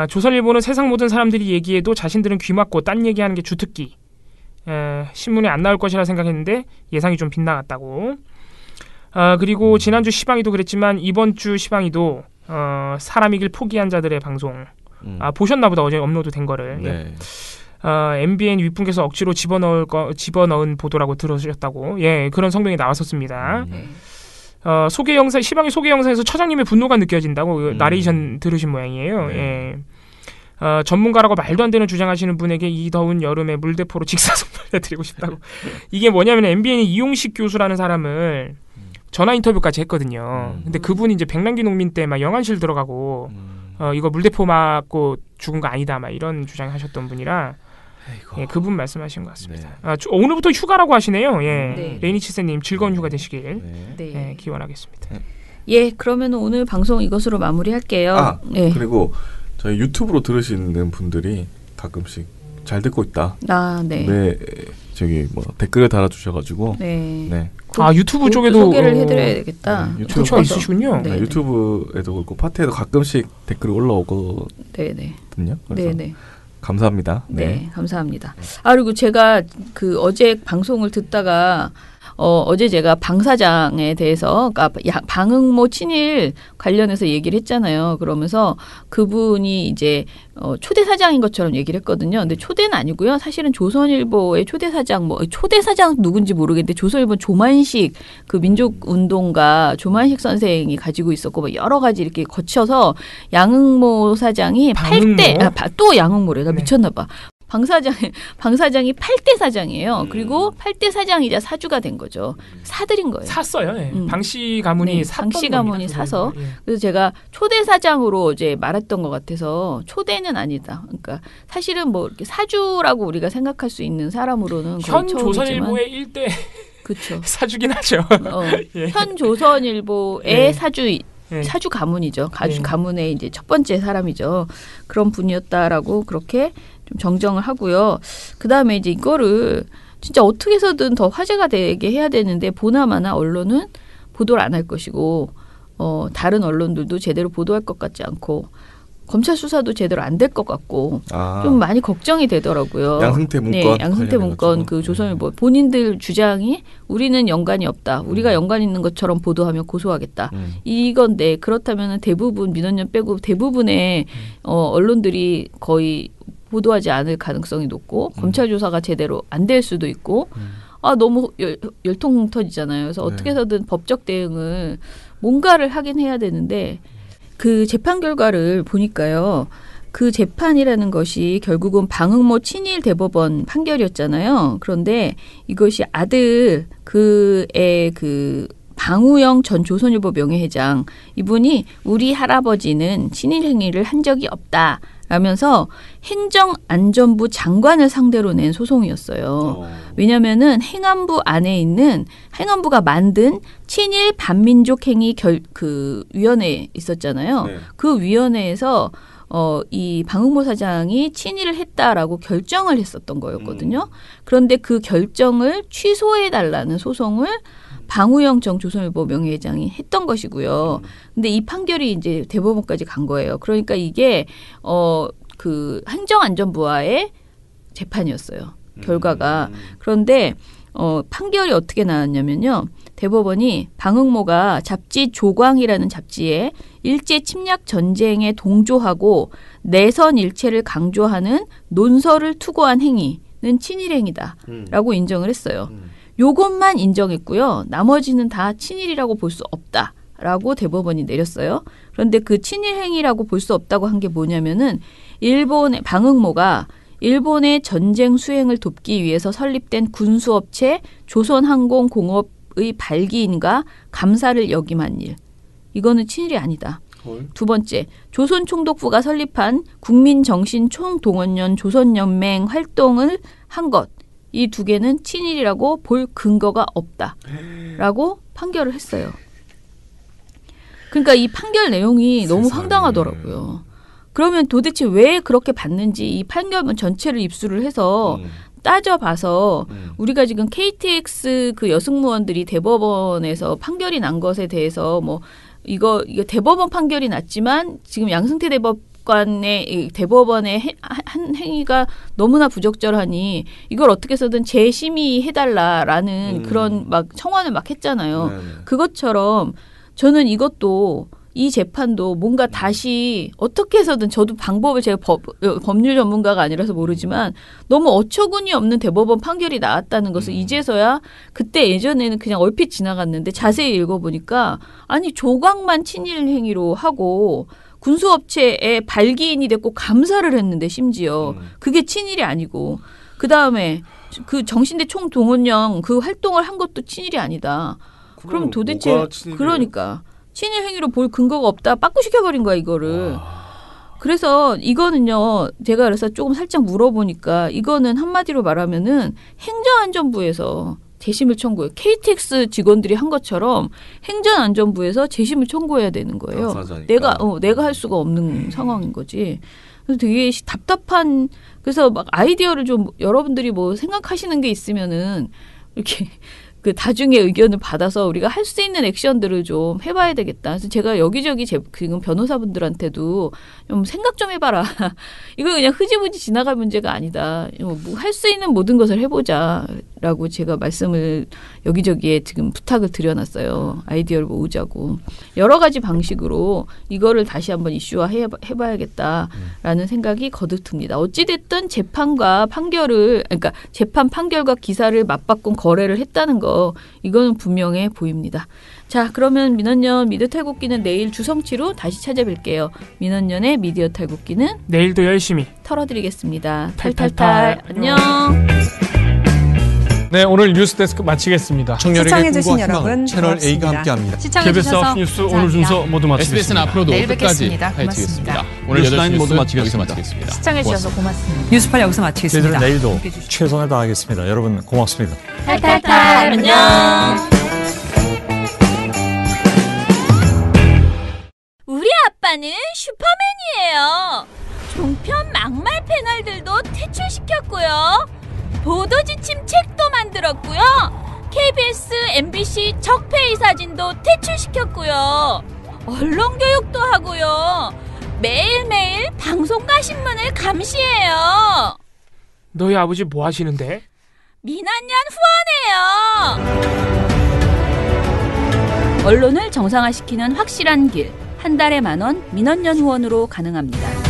조선일보는 세상 모든 사람들이 얘기해도 자신들은 귀 막고 딴 얘기하는 게 주특기. 신문에 안 나올 것이라 생각했는데 예상이 좀 빗나갔다고. 그리고 지난주 시방이도 그랬지만 이번 주 시방이도 사람이길 포기한 자들의 방송 보셨나 보다. 어제 업로드된 거를. 네. MBN 윗분께서 억지로 집어넣은 보도라고 들으셨다고. 예, 그런 성명이 나왔었습니다. 소개 영상 시방의 소개 영상에서 처장님의 분노가 느껴진다고 나레이션 들으신 모양이에요. 네. 예. 전문가라고 말도 안 되는 주장하시는 분에게 이 더운 여름에 물대포로 직사선물 해드리고 싶다고. 이게 뭐냐면 MBN이 이용식 교수라는 사람을 전화 인터뷰까지 했거든요. 근데 그분이 이제 백남기 농민 때 막 영안실 들어가고 이거 물대포 맞고 죽은 거 아니다 막 이런 주장하셨던 분이라 예, 그분 말씀하신 것 같습니다. 네. 오늘부터 휴가라고 하시네요. 예. 네. 레이니치세님 즐거운 휴가 되시길 예, 기원하겠습니다. 예, 그러면 오늘 방송 이것으로 마무리할게요. 네. 그리고 저희 유튜브로 들으시는 분들이 가끔씩 잘 듣고 있다. 네. 네, 저기 뭐 댓글을 달아주셔가지고. 네. 유튜브 쪽에도 소개를 해드려야 되겠다. 네, 유튜브가 있으시군요. 네, 유튜브에도 그렇고 파트에도 가끔씩 댓글이 올라오거든요. 네네. 감사합니다. 네, 감사합니다. 그리고 제가 어제 방송을 듣다가 어제 제가 방 사장에 대해서 그러니까 방응모 친일 관련해서 얘기를 했잖아요. 그러면서 그분이 이제 초대 사장인 것처럼 얘기를 했거든요. 근데 초대는 아니고요. 사실은 조선일보의 초대 사장 초대 사장 누군지 모르겠는데 조선일보 조만식 그 민족운동가 조만식 선생이 가지고 있었고 뭐 여러 가지 이렇게 거쳐서 양응모 사장이 8대 또 양응모래. 나 미쳤나 봐. 방 사장이 8대 사장이에요. 그리고 8대 사장이자 사주가 된 거죠. 사들인 거예요. 샀어요. 네. 방씨 가문이 방씨 가문이 사서. 그래서 제가 초대 사장으로 어제 말했던 것 같아서 초대는 아니다. 그러니까 사실은 뭐 이렇게 사주라고 우리가 생각할 수 있는 사람으로는 현 조선일보의 1대 그렇죠. 사주긴 하죠. 예. 현 조선일보의 사주 가문이죠. 가문의 이제 첫 번째 사람이죠. 그런 분이었다라고 그렇게 좀 정정을 하고요. 그 다음에 이제 이거를 진짜 어떻게 해서든 더 화제가 되게 해야 되는데 보나마나 언론은 보도를 안 할 것이고 다른 언론들도 제대로 보도할 것 같지 않고 검찰 수사도 제대로 안 될 것 같고 좀 많이 걱정이 되더라고요. 양승태 문건. 네, 양승태 문건 그 조선일보 본인들 주장이 우리는 연관이 없다. 우리가 연관 있는 것처럼 보도하면 고소하겠다. 이건데 그렇다면 대부분 민원연 빼고 대부분의 언론들이 거의 보도하지 않을 가능성이 높고 검찰 조사가 제대로 안 될 수도 있고 너무 열통 터지잖아요. 그래서 어떻게 해서든 법적 대응을 뭔가를 하긴 해야 되는데 그 재판 결과를 보니까요. 그 재판이라는 것이 결국은 방응모 친일 대법원 판결이었잖아요. 그런데 이것이 아들 그의 방우영 전 조선일보 명예회장 이분이 우리 할아버지는 친일 행위를 한 적이 없다. 라면서 행정안전부 장관을 상대로 낸 소송이었어요. 왜냐면은 행안부 안에 있는 행안부가 만든 친일 반민족 행위 위원회 있었잖아요. 네. 그 위원회에서 이 방응모 사장이 친일을 했다라고 결정을 했었던 거였거든요. 그런데 그 결정을 취소해달라는 소송을 방우영 전 조선일보 명예회장이 했던 것이고요. 근데 이 판결이 이제 대법원까지 간 거예요. 그러니까 이게 그 행정안전부와의 재판이었어요. 결과가. 그런데 판결이 어떻게 나왔냐면요. 대법원이 방응모가 잡지 조광이라는 잡지에 일제 침략 전쟁에 동조하고 내선 일체를 강조하는 논설을 투고한 행위는 친일행위다라고 인정을 했어요. 요것만 인정했고요. 나머지는 다 친일이라고 볼 수 없다라고 대법원이 내렸어요. 그런데 그 친일행위라고 볼 수 없다고 한 게 뭐냐면은 일본의 방응모가 일본의 전쟁 수행을 돕기 위해서 설립된 군수업체 조선항공공업의 발기인과 감사를 역임한 일. 이거는 친일이 아니다. 두 번째, 조선총독부가 설립한 국민정신총동원연 조선연맹 활동을 한 것. 이 두 개는 친일이라고 볼 근거가 없다라고 판결을 했어요. 그러니까 이 판결 내용이 너무 황당하더라고요. 그러면 도대체 왜 그렇게 봤는지 이 판결문 전체를 입수를 해서 따져봐서 우리가 지금 KTX 그 여승무원들이 대법원에서 판결이 난 것에 대해서 뭐 이거 대법원 판결이 났지만 지금 양승태 대법관의 대법원의 한 행위가 너무나 부적절하니 이걸 어떻게 해서든 재심의해달라라는 그런 막 청원을 막 했잖아요. 네네. 그것처럼 저는 이것도 이 재판도 뭔가 다시 어떻게 해서든 저도 방법을 제가 법률 전문가가 아니라서 모르지만 너무 어처구니 없는 대법원 판결이 나왔다는 것을 이제서야 그때 예전에는 그냥 얼핏 지나갔는데 자세히 읽어보니까 아니 조광만 친일 행위로 하고 군수업체에 발기인이 됐고 감사를 했는데 심지어 그게 친일이 아니고 그 다음에 그 정신대 총동원령 그 활동을 한 것도 친일이 아니다. 그럼 도대체 그러니까 친일 행위로 볼 근거가 없다. 빠꾸시켜버린 거야 이거를. 그래서 이거는요. 제가 그래서 조금 살짝 물어보니까 이거는 한마디로 말하면은 행정안전부에서 재심을 청구해요. KTX 직원들이 한 것처럼 행정안전부에서 재심을 청구해야 되는 거예요. 내가 할 수가 없는 상황인 거지. 그래서 되게 답답한. 그래서 막 아이디어를 좀 여러분들이 뭐 생각하시는 게 있으면은 이렇게 그 다중의 의견을 받아서 우리가 할 수 있는 액션들을 좀 해봐야 되겠다. 그래서 제가 여기저기 지금 변호사분들한테도 좀 생각 좀 해봐라. 이거 그냥 흐지부지 지나갈 문제가 아니다. 뭐 할 수 있는 모든 것을 해보자라고 제가 말씀을 여기저기에 지금 부탁을 드려놨어요. 아이디어를 모으자고. 여러 가지 방식으로 이거를 다시 한번 이슈화 해봐야겠다라는 생각이 거듭 듭니다. 어찌됐든 재판과 판결을 그러니까 재판 판결과 기사를 맞바꾼 거래를 했다는 거 이거는 분명해 보입니다. 자, 그러면 민원연 미디어 탈곡기는 내일 주성치로 다시 찾아뵐게요. 민원연의 미디어 탈곡기는 내일도 열심히 털어드리겠습니다. 탈탈탈. 안녕. 네, 오늘 뉴스데스크 마치겠습니다. 청년에게 꿈과 희망을 채널 A가 함께합니다. KBS 9 뉴스 오늘 순서 모두 마치겠습니다. SBS는 앞으로도 내일 끝까지 뵙겠습니다. 파헤치겠습니다. 오늘 8시 모두 뉴스 여기서 마치겠습니다. 마치겠습니다. 시청해주셔서 고맙습니다. 뉴스팔 여기서 마치겠습니다. 저희들은 내일도 최선을 다하겠습니다. 여러분 고맙습니다. 탈탈탈. 안녕. 우리 아빠는 슈퍼맨이에요. 종편 막말 패널들도 퇴출시켰고요. 보도지침 책도 만들었고요. KBS, MBC 적폐의 사진도 퇴출시켰고요. 언론교육도 하고요. 매일매일 방송과 신문을 감시해요. 너희 아버지 뭐 하시는데? 민원연 후원해요. 언론을 정상화시키는 확실한 길. 한 달에 10,000원 민원연 후원으로 가능합니다.